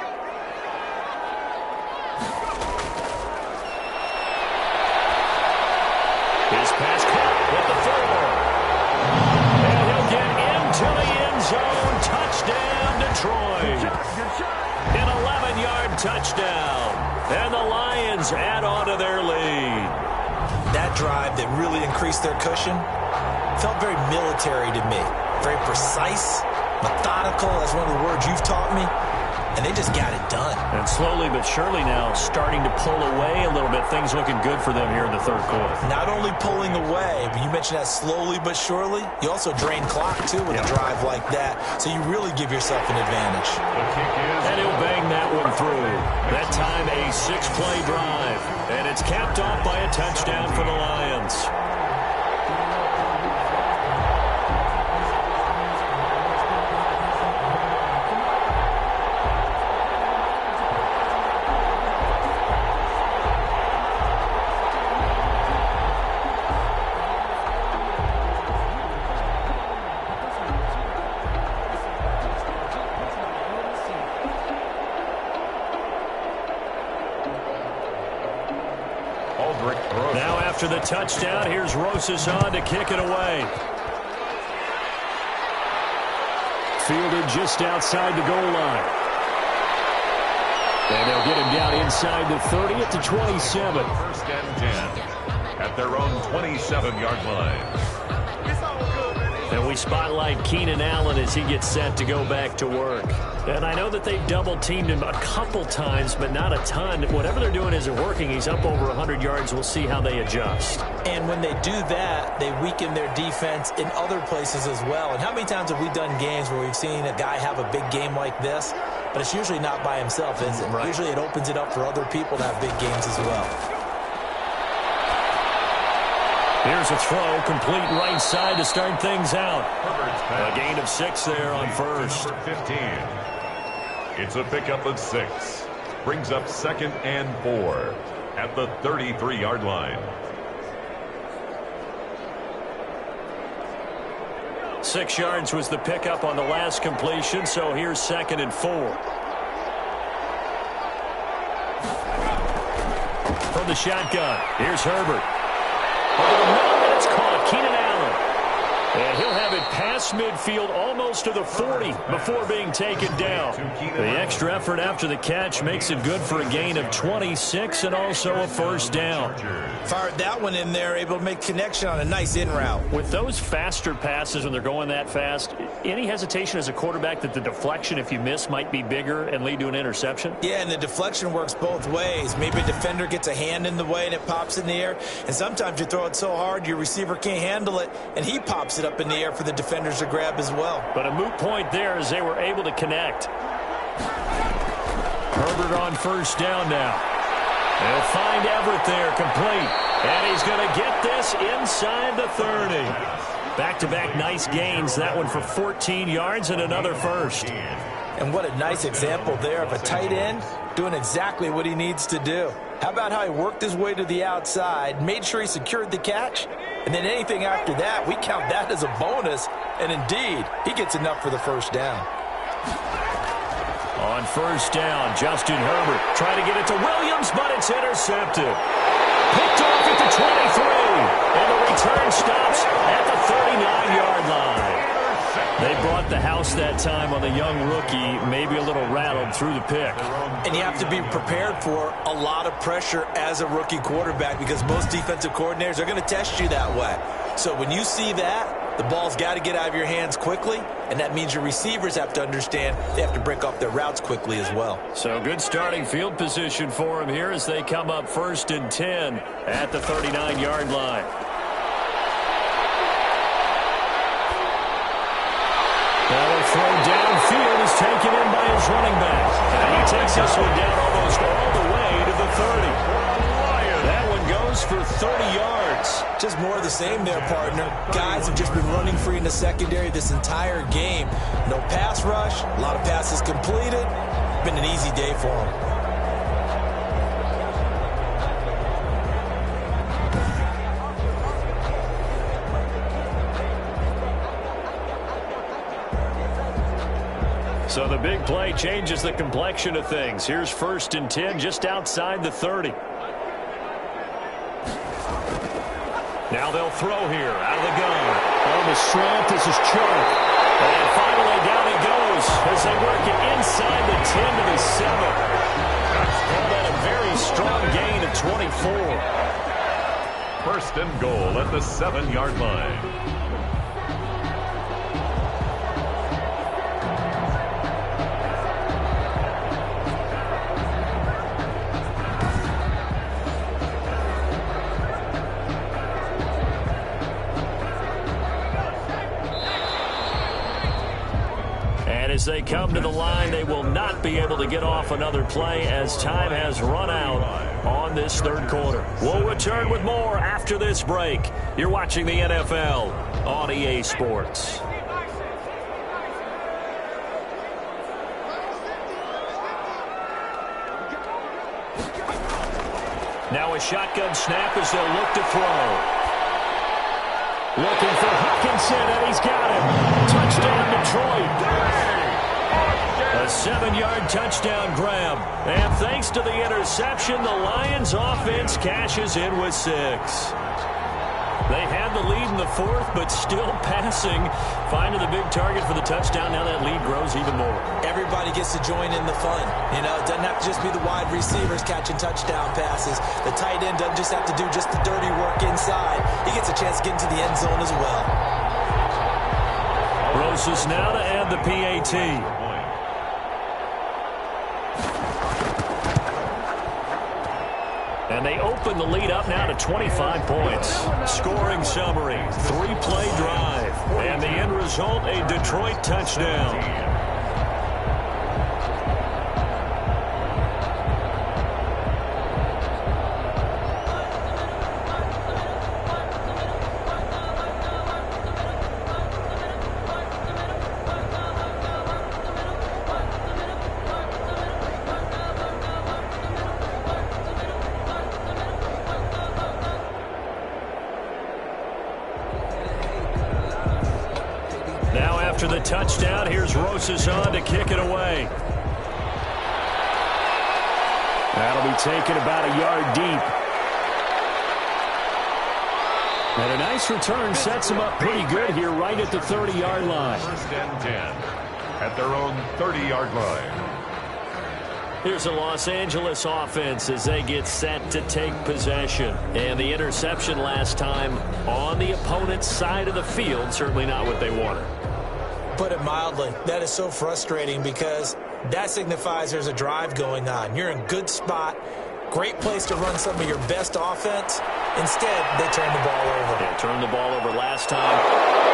His pass caught with the 4. And he'll get into the end zone. Touchdown, Detroit. An 11-yard touchdown. And the Lions add on to their lead. That drive that really increased their cushion felt very military to me. Very precise, methodical. That's one of the words you've taught me. And they just got it done. And slowly but surely now starting to pull away a little bit. Things looking good for them here in the 3rd quarter. Not only pulling away, but you mentioned that slowly but surely. You also drain clock, too, with a drive like that. So you really give yourself an advantage. And he'll bang that one through. That time a 6-play drive. And it's capped off by a touchdown for the Lions. Now after the touchdown, here's Rosas on to kick it away. Fielded just outside the goal line. And they'll get him down inside the 30 at the 27. 1st and 10 at their own 27-yard line. And we spotlight Keenan Allen as he gets set to go back to work. And I know that they've double-teamed him a couple times, but not a ton. Whatever they're doing isn't working. He's up over 100 yards. We'll see how they adjust. And when they do that, they weaken their defense in other places as well. And how many times have we done games where we've seen a guy have a big game like this, but it's usually not by himself, is it? Right. Usually it opens it up for other people to have big games as well. Here's a throw, complete right side to start things out. A gain of 6 there on 1st. Number 15. It's a pickup of 6. Brings up 2nd and 4 at the 33-yard line. 6 yards was the pickup on the last completion, so here's 2nd and 4. From the shotgun, here's Herbert. Over the middle, and it's caught. Keenan Allen. And he'll have it past midfield almost to the 40 before being taken down. The extra effort after the catch makes it good for a gain of 26 and also a first down. Fired that one in there, able to make connection on a nice in route. With those faster passes when they're going that fast, any hesitation as a quarterback that the deflection, if you miss, might be bigger and lead to an interception? Yeah, and the deflection works both ways. Maybe a defender gets a hand in the way and it pops in the air. And sometimes you throw it so hard your receiver can't handle it, and he pops it up in the air for the defenders to grab as well. But a moot point there as they were able to connect. Herbert on first down now. They'll find Everett there, complete. And he's going to get this inside the 30. Back-to-back nice gains. That one for 14 yards and another first. And what a nice example there of a tight end doing exactly what he needs to do. How about how he worked his way to the outside, made sure he secured the catch, and then anything after that, we count that as a bonus. And indeed, he gets enough for the first down. On first down, Justin Herbert trying to get it to Williams, but it's intercepted. Picked off at the 23, and the return stops at the 39-yard line. They brought the house that time on the young rookie, maybe a little rattled through the pick. And you have to be prepared for a lot of pressure as a rookie quarterback because most defensive coordinators are going to test you that way. So when you see that, the ball's got to get out of your hands quickly, and that means your receivers have to understand they have to break off their routes quickly as well. So good starting field position for them here as they come up 1st and 10 at the 39-yard line. Now the throw downfield is taken in by his running back. And he takes this one down almost all the way to the 30. That one goes for 30 yards. Just more of the same there, partner. Guys have just been running free in the secondary this entire game. No pass rush, a lot of passes completed. Been an easy day for them. So the big play changes the complexion of things. Here's 1st and 10 just outside the 30. Now they'll throw here out of the gun. On the slant, this is Chark. And finally down he goes as they work it inside the 10 to the 7. Call that a very strong gain of 24. 1st and goal at the 7-yard line. As they come to the line, they will not be able to get off another play as time has run out on this 3rd quarter. We'll return with more after this break. You're watching the NFL on EA Sports. Now a shotgun snap as they'll look to throw. Looking for Hutchinson, and he's got him. Touchdown, Detroit. A 7-yard touchdown grab. And thanks to the interception, the Lions offense cashes in with 6. They had the lead in the 4th, but still passing. Finding the big target for the touchdown. Now that lead grows even more. Everybody gets to join in the fun. You know, it doesn't have to just be the wide receivers catching touchdown passes. The tight end doesn't just have to do just the dirty work inside. He gets a chance to get into the end zone as well. Rosas now to add the PAT. And they open the lead up now to 25 points. Scoring summary, 3-play drive. And the end result, a Detroit touchdown. After the touchdown, here's Rosas on to kick it away. That'll be taken about a yard deep. And a nice return sets them up pretty good here right at the 30-yard line. First and 10 at their own 30-yard line. Here's the Los Angeles offense as they get set to take possession. And the interception last time on the opponent's side of the field, certainly not what they wanted. Put it mildly, that is so frustrating because that signifies there's a drive going on. You're in good spot, great place to run some of your best offense. Instead, they turn the ball over. They turned the ball over last time.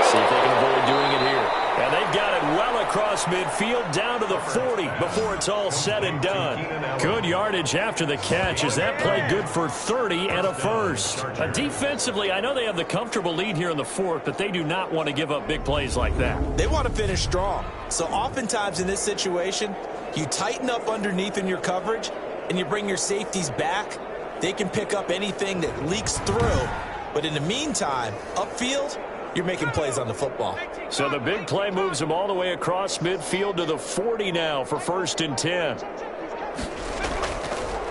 See if they can avoid doing it here. And they've got it well across midfield down to the 40 before it's all said and done. Good yardage after the catch as that play good for 30 and a first. Defensively, I know they have the comfortable lead here in the fourth, but they do not want to give up big plays like that. They want to finish strong. So oftentimes in this situation, you tighten up underneath in your coverage and you bring your safeties back. They can pick up anything that leaks through. But in the meantime, upfield, you're making plays on the football. So the big play moves them all the way across midfield to the 40 now for first and 10.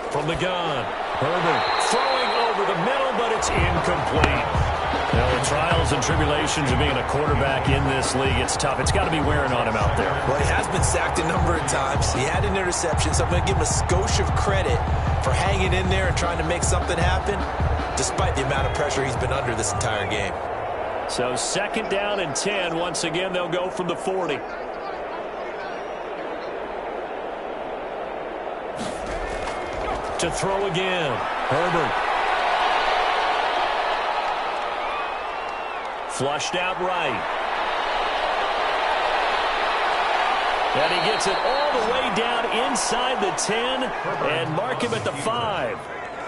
From the gun, Herbert throwing over the middle, but it's incomplete. Now, the trials and tribulations of being a quarterback in this league, it's tough. It's got to be wearing on him out there. Well, he has been sacked a number of times. He had an interception, so I'm going to give him a skosh of credit for hanging in there and trying to make something happen, despite the amount of pressure he's been under this entire game. So second down and 10. Once again, they'll go from the 40. To throw again, Herbert. Flushed out right. And he gets it all the way down inside the 10 and mark him at the 5.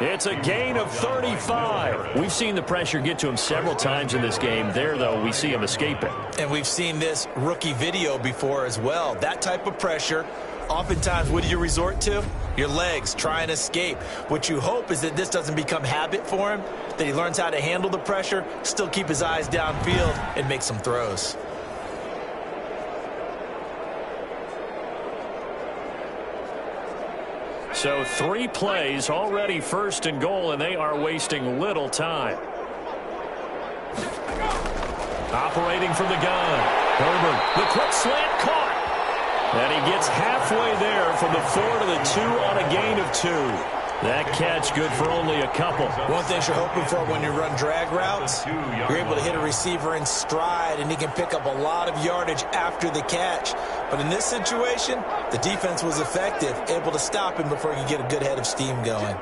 It's a gain of 35. We've seen the pressure get to him several times in this game. There, though, we see him escape it. And we've seen this rookie video before as well. That type of pressure, oftentimes, what do you resort to? Your legs, try and escape. What you hope is that this doesn't become habit for him, that he learns how to handle the pressure, still keep his eyes downfield, and make some throws. So 3 plays, already first and goal, and they are wasting little time. Operating from the gun. Herbert, the quick slant caught. And he gets halfway there from the 4 to the 2 on a gain of 2. That catch good for only a couple. One thing you're hoping for when you run drag routes, you're able to hit a receiver in stride, and he can pick up a lot of yardage after the catch. But in this situation, the defense was effective, able to stop him before you get a good head of steam going.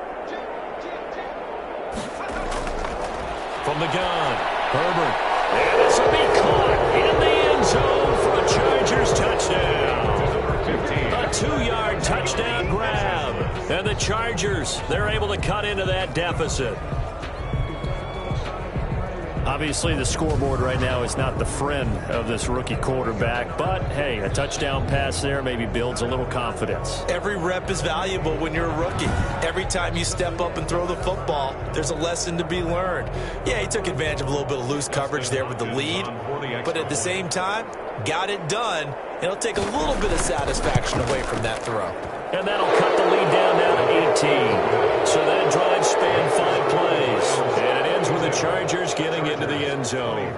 From the gun, Herbert. And this will be caught in the end zone for a Chargers touchdown. A 2-yard touchdown grab. And the Chargers, they're able to cut into that deficit. Obviously, the scoreboard right now is not the friend of this rookie quarterback. But, hey, a touchdown pass there maybe builds a little confidence. Every rep is valuable when you're a rookie. Every time you step up and throw the football, there's a lesson to be learned. Yeah, he took advantage of a little bit of loose coverage there with the lead. But at the same time, got it done. It'll take a little bit of satisfaction away from that throw. And that'll cut the lead down now to 18. So that drive spanned 5 plays. And it ends with the Chargers getting into the end zone.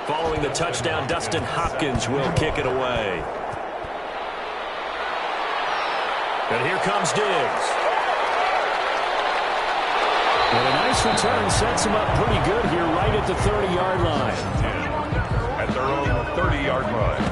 Following the touchdown, Dustin Hopkins will kick it away. And here comes Diggs. And a nice return sets him up pretty good here right at the 30-yard line. At their own 30-yard line.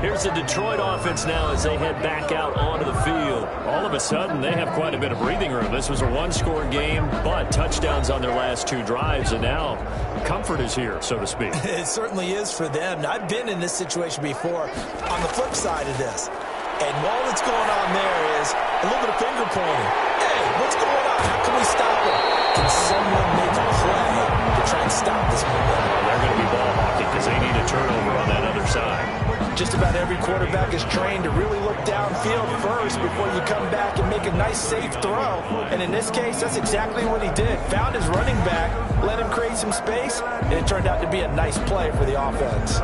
Here's the Detroit offense now as they head back out onto the field. All of a sudden, they have quite a bit of breathing room. This was a one-score game, but touchdowns on their last 2 drives, and now comfort is here, so to speak. It certainly is for them. I've been in this situation before on the flip side of this. And all that's going on there is a little bit of finger pointing. Hey, what's going on? How can we stop it? Can someone make a play to try and stop this momentum? They're going to be ball hawking because they need a turnover on that other side. Just about every quarterback is trained to really look downfield first before you come back and make a nice, safe throw. And in this case, that's exactly what he did. Found his running back, let him create some space, and it turned out to be a nice play for the offense.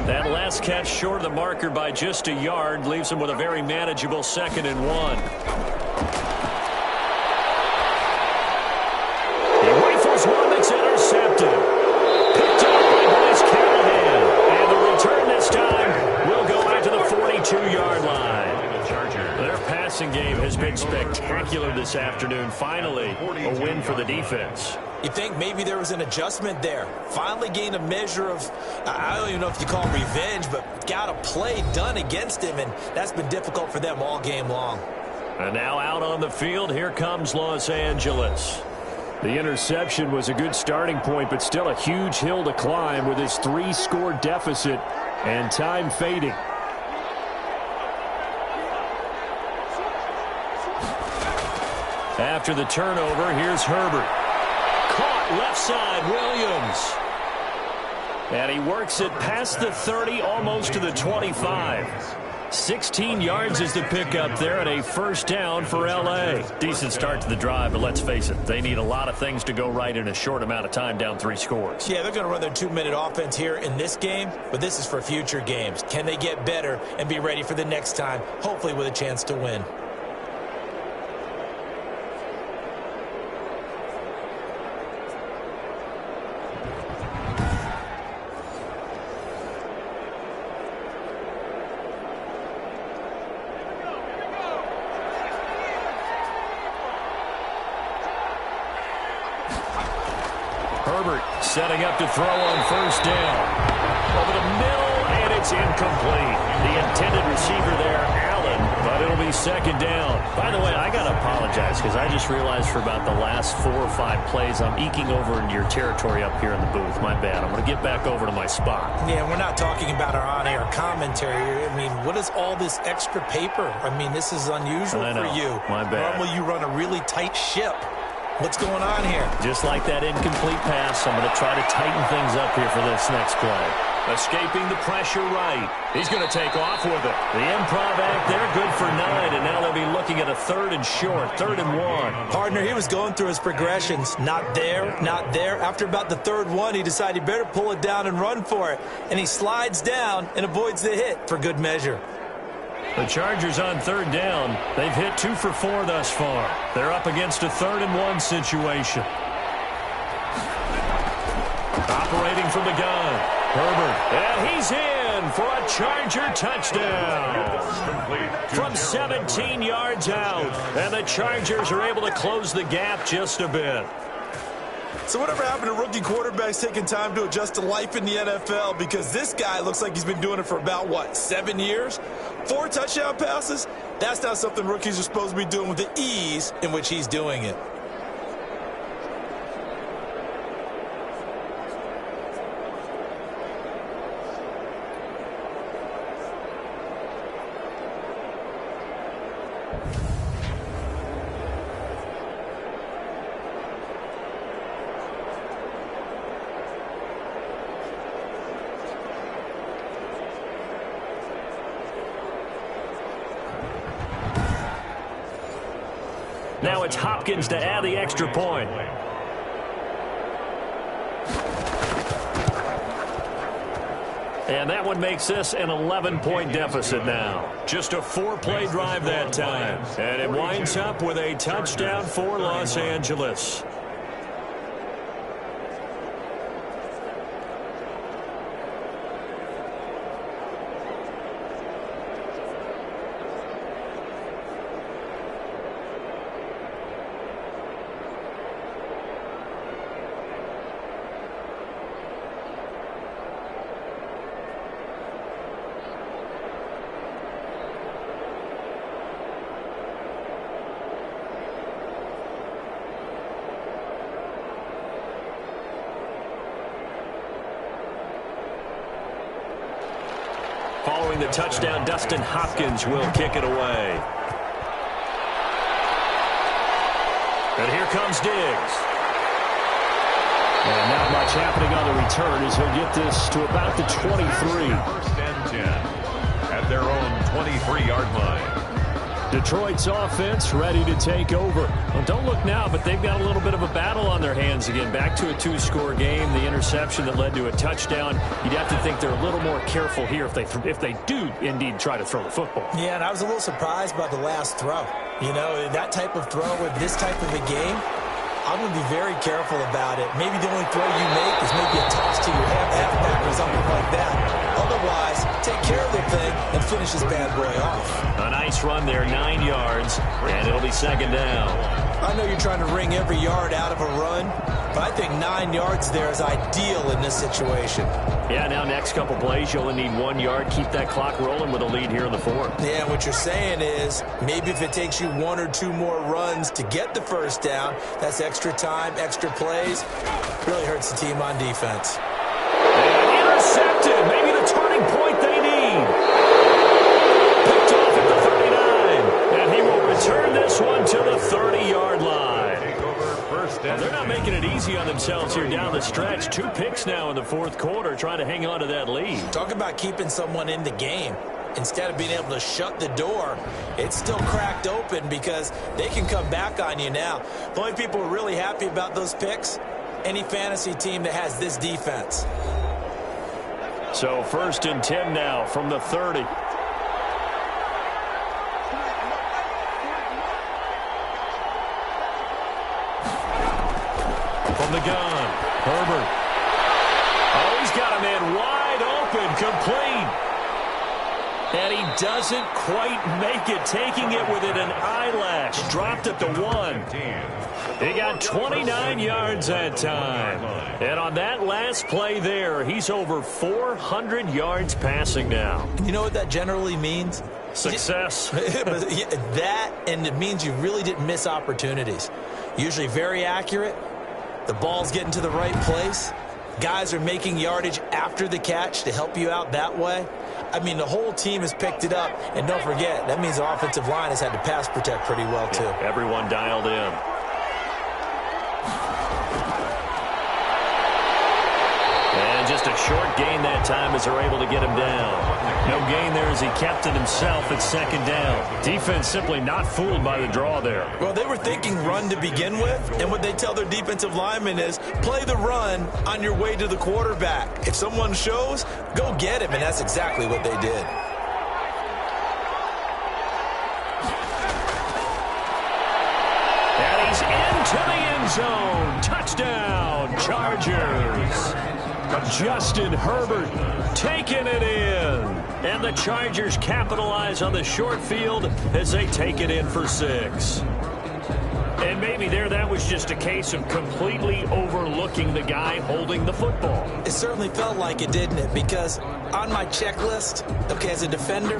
That last catch short of the marker by just a yard leaves him with a very manageable 2nd and 1. He rifles one that's intercepted. Picked up by Bryce Callahan. And the return this time will go out to the 42-yard line. Their passing game has been spectacular this afternoon. Finally, a win for the defense. You think maybe there was an adjustment there. Finally gained a measure of, I don't even know if you call it revenge, but got a play done against him, and that's been difficult for them all game long. And now out on the field, here comes Los Angeles. The interception was a good starting point, but still a huge hill to climb with his 3-score deficit and time fading. After the turnover, here's Herbert. Caught left side, Williams. And he works it past the 30, almost to the 25. 16 yards is the pickup there, and a first down for L.A. Decent start to the drive, but let's face it, they need a lot of things to go right in a short amount of time, down 3 scores. Yeah, they're going to run their 2-minute offense here in this game, but this is for future games. Can they get better and be ready for the next time, hopefully with a chance to win? Herbert setting up to throw on first down. Over the middle, and it's incomplete. The intended receiver there, Allen, but it'll be 2nd down. By the way, I got to apologize because I just realized for about the last 4 or 5 plays, I'm eking over into your territory up here in the booth. My bad. I'm going to get back over to my spot. Yeah, we're not talking about our on-air commentary. I mean, what is all this extra paper? I mean, this is unusual for you. My bad. Normally you run a really tight ship. What's going on here? Just like that incomplete pass, I'm going to try to tighten things up here for this next play. Escaping the pressure right. He's going to take off with it. The improv act there, good for 9, and now they'll be looking at a 3rd and short, 3rd and 1. Partner, he was going through his progressions. Not there, not there. After about the 3rd one, he decided he better pull it down and run for it. And he slides down and avoids the hit for good measure. The Chargers on 3rd down. They've hit 2 for 4 thus far. They're up against a 3rd and 1 situation. Operating from the gun. Herbert. And he's in for a Charger touchdown. From 17 yards out. And the Chargers are able to close the gap just a bit. So whatever happened to rookie quarterbacks taking time to adjust to life in the NFL? Because this guy looks like he's been doing it for about, 7 years? 4 touchdown passes? That's not something rookies are supposed to be doing with the ease in which he's doing it. Now it's Hopkins to add the extra point. And that one makes this an 11-point deficit now. Just a 4-play drive that time. And it winds up with a touchdown for Los Angeles. Following the touchdown, Dustin Hopkins will kick it away. And here comes Diggs. And not much happening on the return as he'll get this to about the 23. First and 10 at their own 23-yard line. Detroit's offense ready to take over. Well, don't look now, but they've got a little bit of a battle on their hands again. Back to a 2-score game. The interception that led to a touchdown. You'd have to think they're a little more careful here if they do indeed try to throw the football. Yeah, and I was a little surprised by the last throw. You know, that type of throw with this type of a game, I'm going to be very careful about it. Maybe the only throw you make is maybe a toss to your halfback or something like that. Otherwise, take care of the thing and finish this bad boy off. A nice run there, 9 yards, and it'll be second down. I know you're trying to wring every yard out of a run, but I think 9 yards there is ideal in this situation. Yeah, now next couple plays, you only need 1 yard. Keep that clock rolling with a lead here in the fourth. Yeah, what you're saying is maybe if it takes you 1 or 2 more runs to get the first down, that's extra time, extra plays. Really hurts the team on defense. And intercepted. Maybe the turning point they need. Picked off at the 39. And he will return this one to the 30-yard line. Well, they're not making it easy on themselves here down the stretch. 2 picks now in the fourth quarter, trying to hang on to that lead. Talk about keeping someone in the game. Instead of being able to shut the door, it's still cracked open because they can come back on you now. The only people who are really happy about those picks, any fantasy team that has this defense. So first and 10 now from the 30. From the gun, Herbert. Oh, he's got a man wide open, complete. And he doesn't quite make it, taking it within an eyelash. Dropped at the 1. He got 29 yards that time. And on that last play there, he's over 400 yards passing now. You know what that generally means? Success. That, and it means you really didn't miss opportunities. Usually very accurate. The ball's getting to the right place. Guys are making yardage after the catch to help you out that way. I mean, the whole team has picked it up. And don't forget, that means the offensive line has had to pass protect pretty well, too. Yeah, everyone dialed in. And just a short gain that time as they're able to get him down. No gain there as he kept it himself at second down. Defense simply not fooled by the draw there. Well, they were thinking run to begin with, and what they tell their defensive linemen is play the run on your way to the quarterback. If someone shows, go get him, and that's exactly what they did. And he's into the end zone. Touchdown, Chargers. Justin Herbert taking it in. And the Chargers capitalize on the short field as they take it in for 6. And maybe that was just a case of completely overlooking the guy holding the football. It certainly felt like it, didn't it? Because on my checklist, okay, as a defender,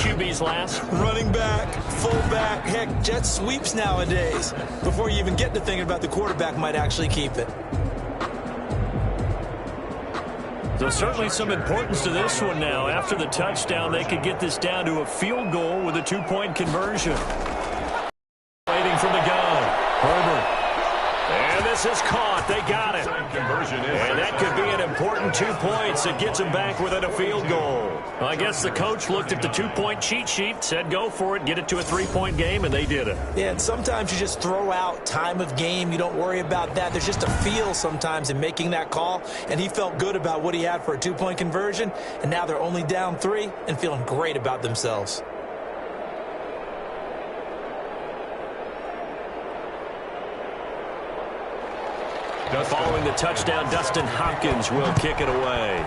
QB's last. Running back, fullback, heck, jet sweeps nowadays. Before you even get to thinking about the quarterback might actually keep it. So certainly some importance to this one now. After the touchdown, they could get this down to a field goal with a 2-point conversion. Waiting from the gun, Herbert. And this is caught. They got it. And that could be an important 2 points that gets them back within a field goal. Well, I guess the coach looked at the 2-point cheat sheet, said go for it, get it to a 3-point game, and they did it. Yeah, and sometimes you just throw out time of game. You don't worry about that. There's just a feel sometimes in making that call, and he felt good about what he had for a 2-point conversion, and now they're only down 3 and feeling great about themselves. Following the touchdown, Dustin Hopkins will kick it away.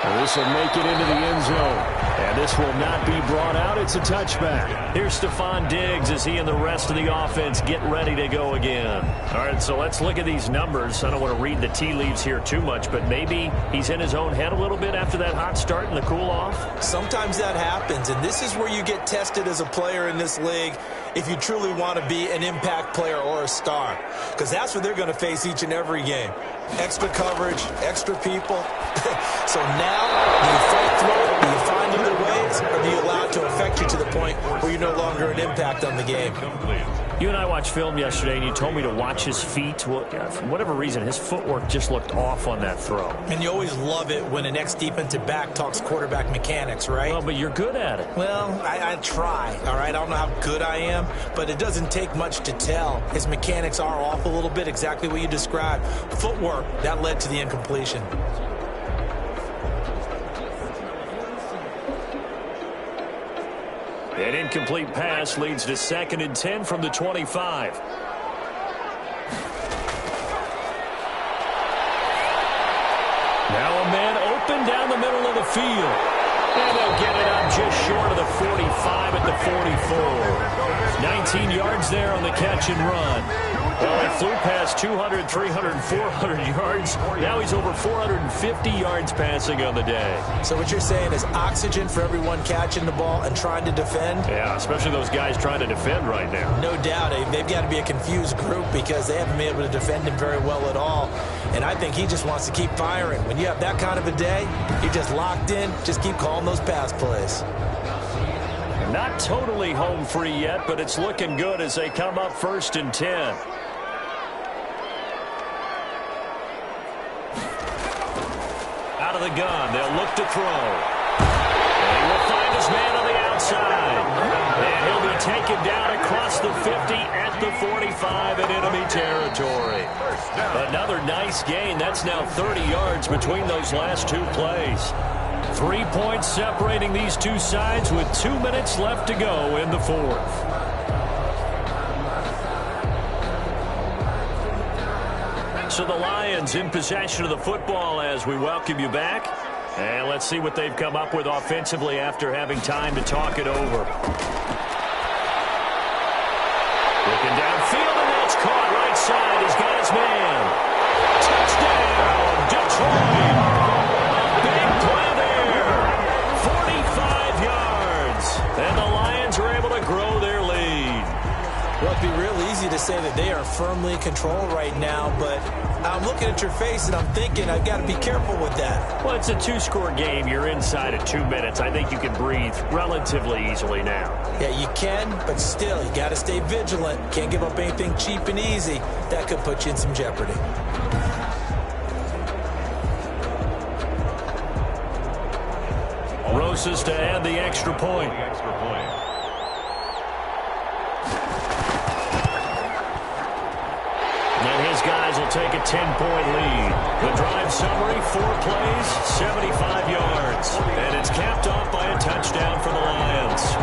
And this will make it into the end zone. And this will not be brought out. It's a touchback. Here's Stephon Diggs as he and the rest of the offense get ready to go again. All right, so let's look at these numbers. I don't want to read the tea leaves here too much, but maybe he's in his own head a little bit after that hot start and the cool-off. Sometimes that happens, and this is where you get tested as a player in this league if you truly want to be an impact player or a star, because that's what they're going to face each and every game. Extra coverage, extra people. So now, do you fight through it? Do you find other ways? Or do you allow it to affect you to the point where you're no longer an impact on the game? You and I watched film yesterday, and you told me to watch his feet. Well, for whatever reason, his footwork just looked off on that throw. And you always love it when an ex-defensive back talks quarterback mechanics, right? Well, but you're good at it. Well, I try, all right? I don't know how good I am, but it doesn't take much to tell. His mechanics are off a little bit, exactly what you described. Footwork, that led to the incompletion. An incomplete pass leads to 2nd and 10 from the 25. Now a man open down the middle of the field. And they'll get it up just short of the 45 at the 44. 19 yards there on the catch and run. Well, he flew past 200, 300, 400 yards. Now he's over 450 yards passing on the day. So what you're saying is oxygen for everyone catching the ball and trying to defend? Yeah, especially those guys trying to defend right now. No doubt. They've got to be a confused group because they haven't been able to defend him very well at all. And I think he just wants to keep firing. When you have that kind of a day, you're just locked in. Just keep calling those pass plays. Not totally home free yet, but it's looking good as they come up 1st and 10. Out of the gun, they'll look to throw. And he will find his man on the outside. And he'll be taken down across the 50 at the 45 in enemy territory. Another nice gain. That's now 30 yards between those last two plays. 3 points separating these two sides with 2 minutes left to go in the fourth. So the Lions in possession of the football as we welcome you back. And let's see what they've come up with offensively after having time to talk it over. Looking downfield, and that's caught right side. He's got his man. Touchdown, Detroit. Big play there. 45 yards. And the Lions are able to grow their lead. Well, it'd be real easy to say that they are firmly in control right now, but I'm looking at your face and I'm thinking I've got to be careful with that. Well, it's a two-score game. You're inside at 2 minutes. I think you can breathe relatively easily now. Yeah, you can, but still, you got to stay vigilant. Can't give up anything cheap and easy. That could put you in some jeopardy. Rosas to add the extra point. And his guys will take a 10-point lead. The drive summary, 4 plays, 75 yards. And it's capped off by a touchdown for the Lions.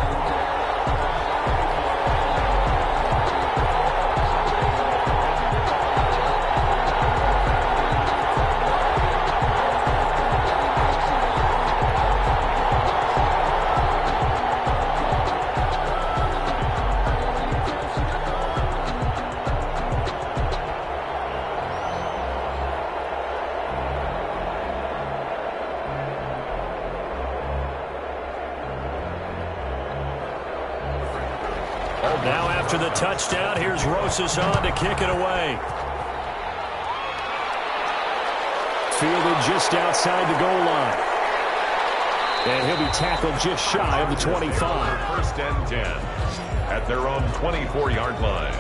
Now after the touchdown, here's Rosas on to kick it away. Fielded just outside the goal line. And he'll be tackled just shy of the 25. 1st and 10 at their own 24-yard line.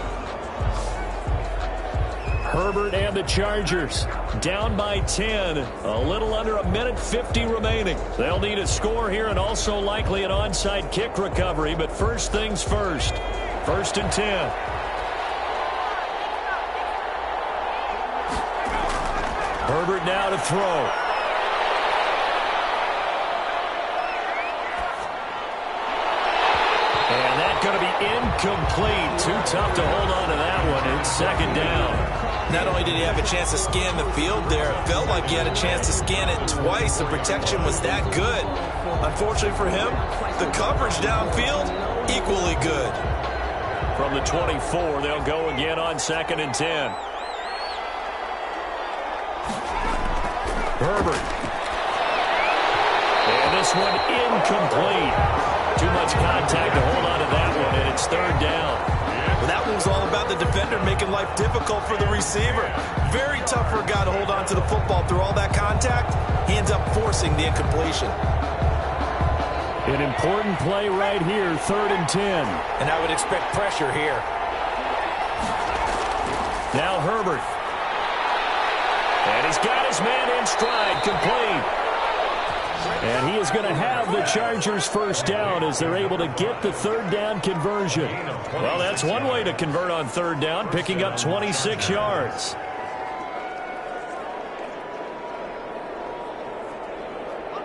Herbert and the Chargers down by 10. A little under a minute 50 remaining. They'll need a score here and also likely an onside kick recovery. But first things first. 1st and 10. Herbert now to throw. And that's going to be incomplete. Too tough to hold on to that one. It's 2nd down. Not only did he have a chance to scan the field there, it felt like he had a chance to scan it twice. The protection was that good. Unfortunately for him, the coverage downfield, equally good. From the 24, they'll go again on 2nd and 10. Herbert. And this one incomplete. Too much contact to hold on to that one, and it's third down. Well, that one was all about the defender making life difficult for the receiver. Very tough for a guy to hold on to the football through all that contact. He ends up forcing the incompletion. An important play right here, 3rd and 10. And I would expect pressure here. Now Herbert. And he's got his man in stride, complete. And he is going to have the Chargers first down as they're able to get the 3rd down conversion. Well, that's one way to convert on 3rd down, picking up 26 yards.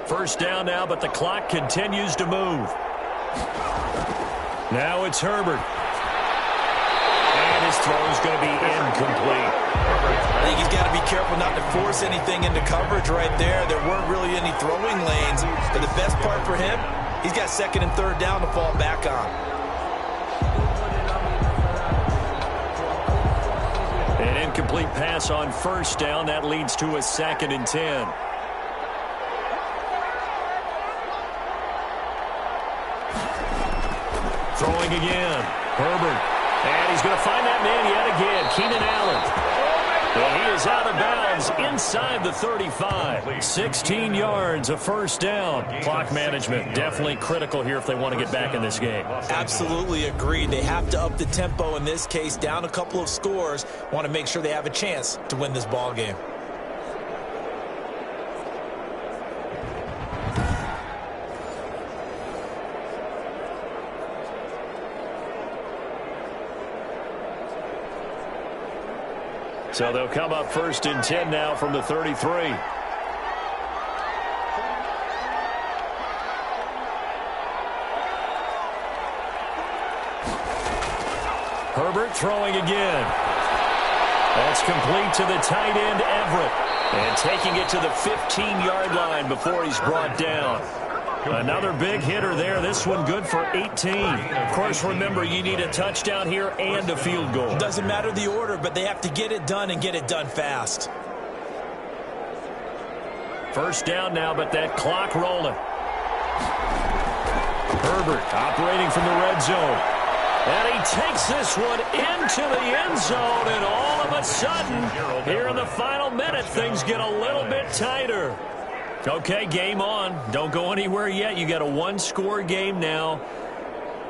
First down now, but the clock continues to move. Now it's Herbert. And his throw is going to be incomplete. I think he's got to be careful not to force anything into coverage right there. There weren't really any throwing lanes. But the best part for him, he's got 2nd and 3rd down to fall back on. An incomplete pass on first down. That leads to a 2nd and 10. Throwing again. Herbert. And he's going to find that man yet again. Keenan Allen. And he is out of bounds inside the 35. 16 yards, a first down. Clock management definitely critical here if they want to get back in this game. Absolutely agreed. They have to up the tempo in this case, down a couple of scores. Want to make sure they have a chance to win this ball game. So they'll come up 1st and 10 now from the 33. Herbert throwing again. That's complete to the tight end, Everett. And taking it to the 15-yard line before he's brought down. Another big hitter there. This one good for 18. Of course, remember, you need a touchdown here and a field goal. Doesn't matter the order, but they have to get it done and get it done fast. First down now, but that clock rolling. Herbert operating from the red zone. And he takes this one into the end zone, and all of a sudden, here in the final minute, things get a little bit tighter. Okay, game on. Don't go anywhere yet. You got a one-score game now.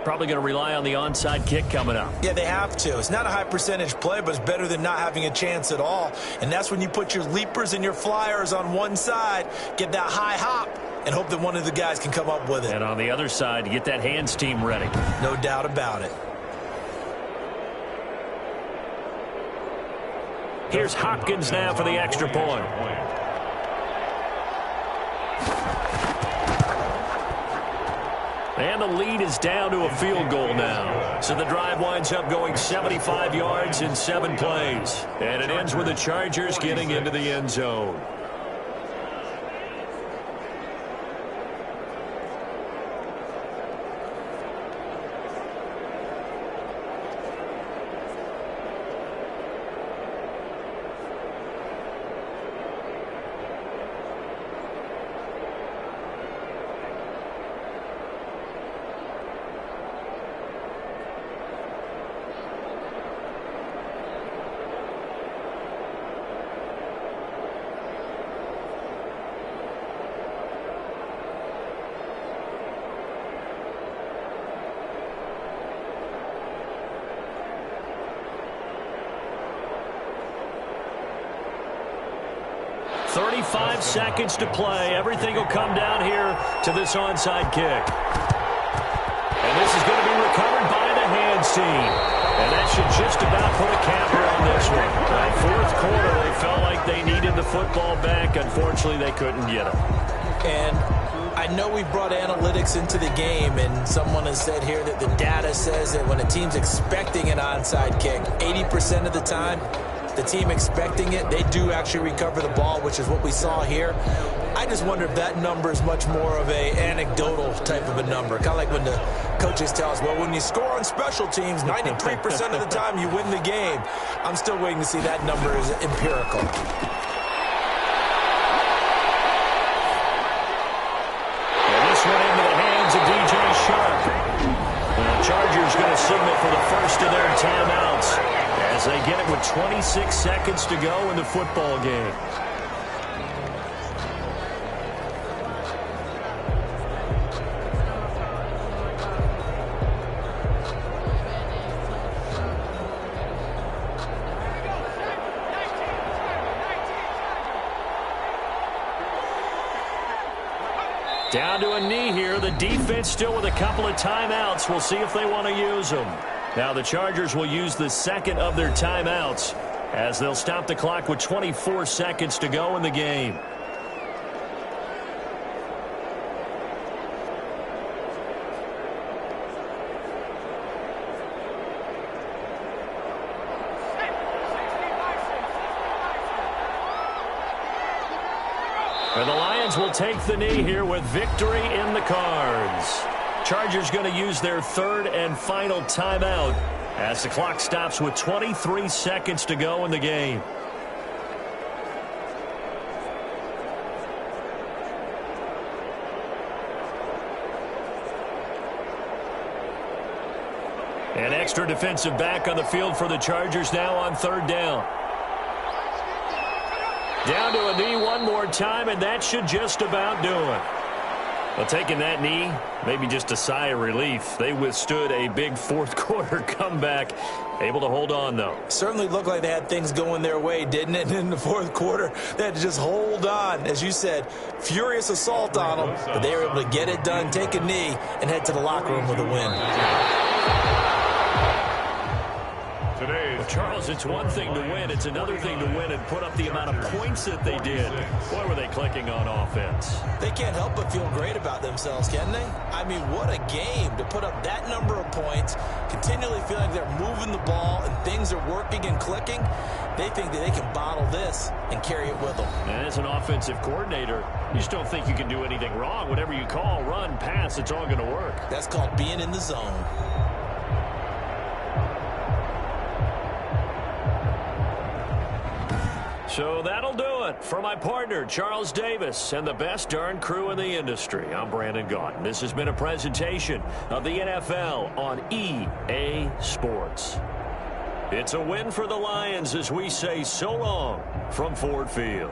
Probably going to rely on the onside kick coming up. Yeah, they have to. It's not a high percentage play, but it's better than not having a chance at all. And that's when you put your leapers and your flyers on one side, get that high hop, and hope that one of the guys can come up with it. And on the other side, get that hands team ready. No doubt about it. Here's Hopkins now for the extra point. And the lead is down to a field goal now. So the drive winds up going 75 yards in 7 plays. And it ends with the Chargers getting into the end zone. Five seconds to play. Everything will come down here to this onside kick. And this is going to be recovered by the hands team. And that should just about put a capper on this one. Fourth quarter, they felt like they needed the football back. Unfortunately, they couldn't get it. And I know we brought analytics into the game, and someone has said here that the data says that when a team's expecting an onside kick, 80% of the time, the team expecting it, they do actually recover the ball, which is what we saw here. I just wonder if that number is much more of a anecdotal type of a number. Kind of like when the coaches tell us, well, when you score on special teams, 93% of the time you win the game. I'm still waiting to see that number is empirical. And this one into the hands of DJ Sharp. 26 seconds to go in the football game. Down to a knee here. The defense still with a couple of timeouts. We'll see if they want to use them. Now the Chargers will use the second of their timeouts as they'll stop the clock with 24 seconds to go in the game. And the Lions will take the knee here with victory in the cards. Chargers going to use their third and final timeout as the clock stops with 23 seconds to go in the game. An extra defensive back on the field for the Chargers now on third down. Down to a knee one more time, and that should just about do it. Well, taking that knee, maybe just a sigh of relief. They withstood a big fourth quarter comeback. Able to hold on, though. Certainly looked like they had things going their way, didn't it? In the fourth quarter, they had to just hold on. As you said, furious assault on them, but they were able to get it done, take a knee, and head to the locker room with a win. Charles, it's one thing to win. It's another thing to win and put up the amount of points that they did. Boy, were they clicking on offense. They can't help but feel great about themselves, can they? I mean, what a game to put up that number of points, continually feeling like they're moving the ball and things are working and clicking. They think that they can bottle this and carry it with them. And as an offensive coordinator, you just don't think you can do anything wrong. Whatever you call, run, pass, it's all going to work. That's called being in the zone. So that'll do it for my partner, Charles Davis, and the best darn crew in the industry. I'm Brandon Gaudin. This has been a presentation of the NFL on EA Sports. It's a win for the Lions as we say so long from Ford Field.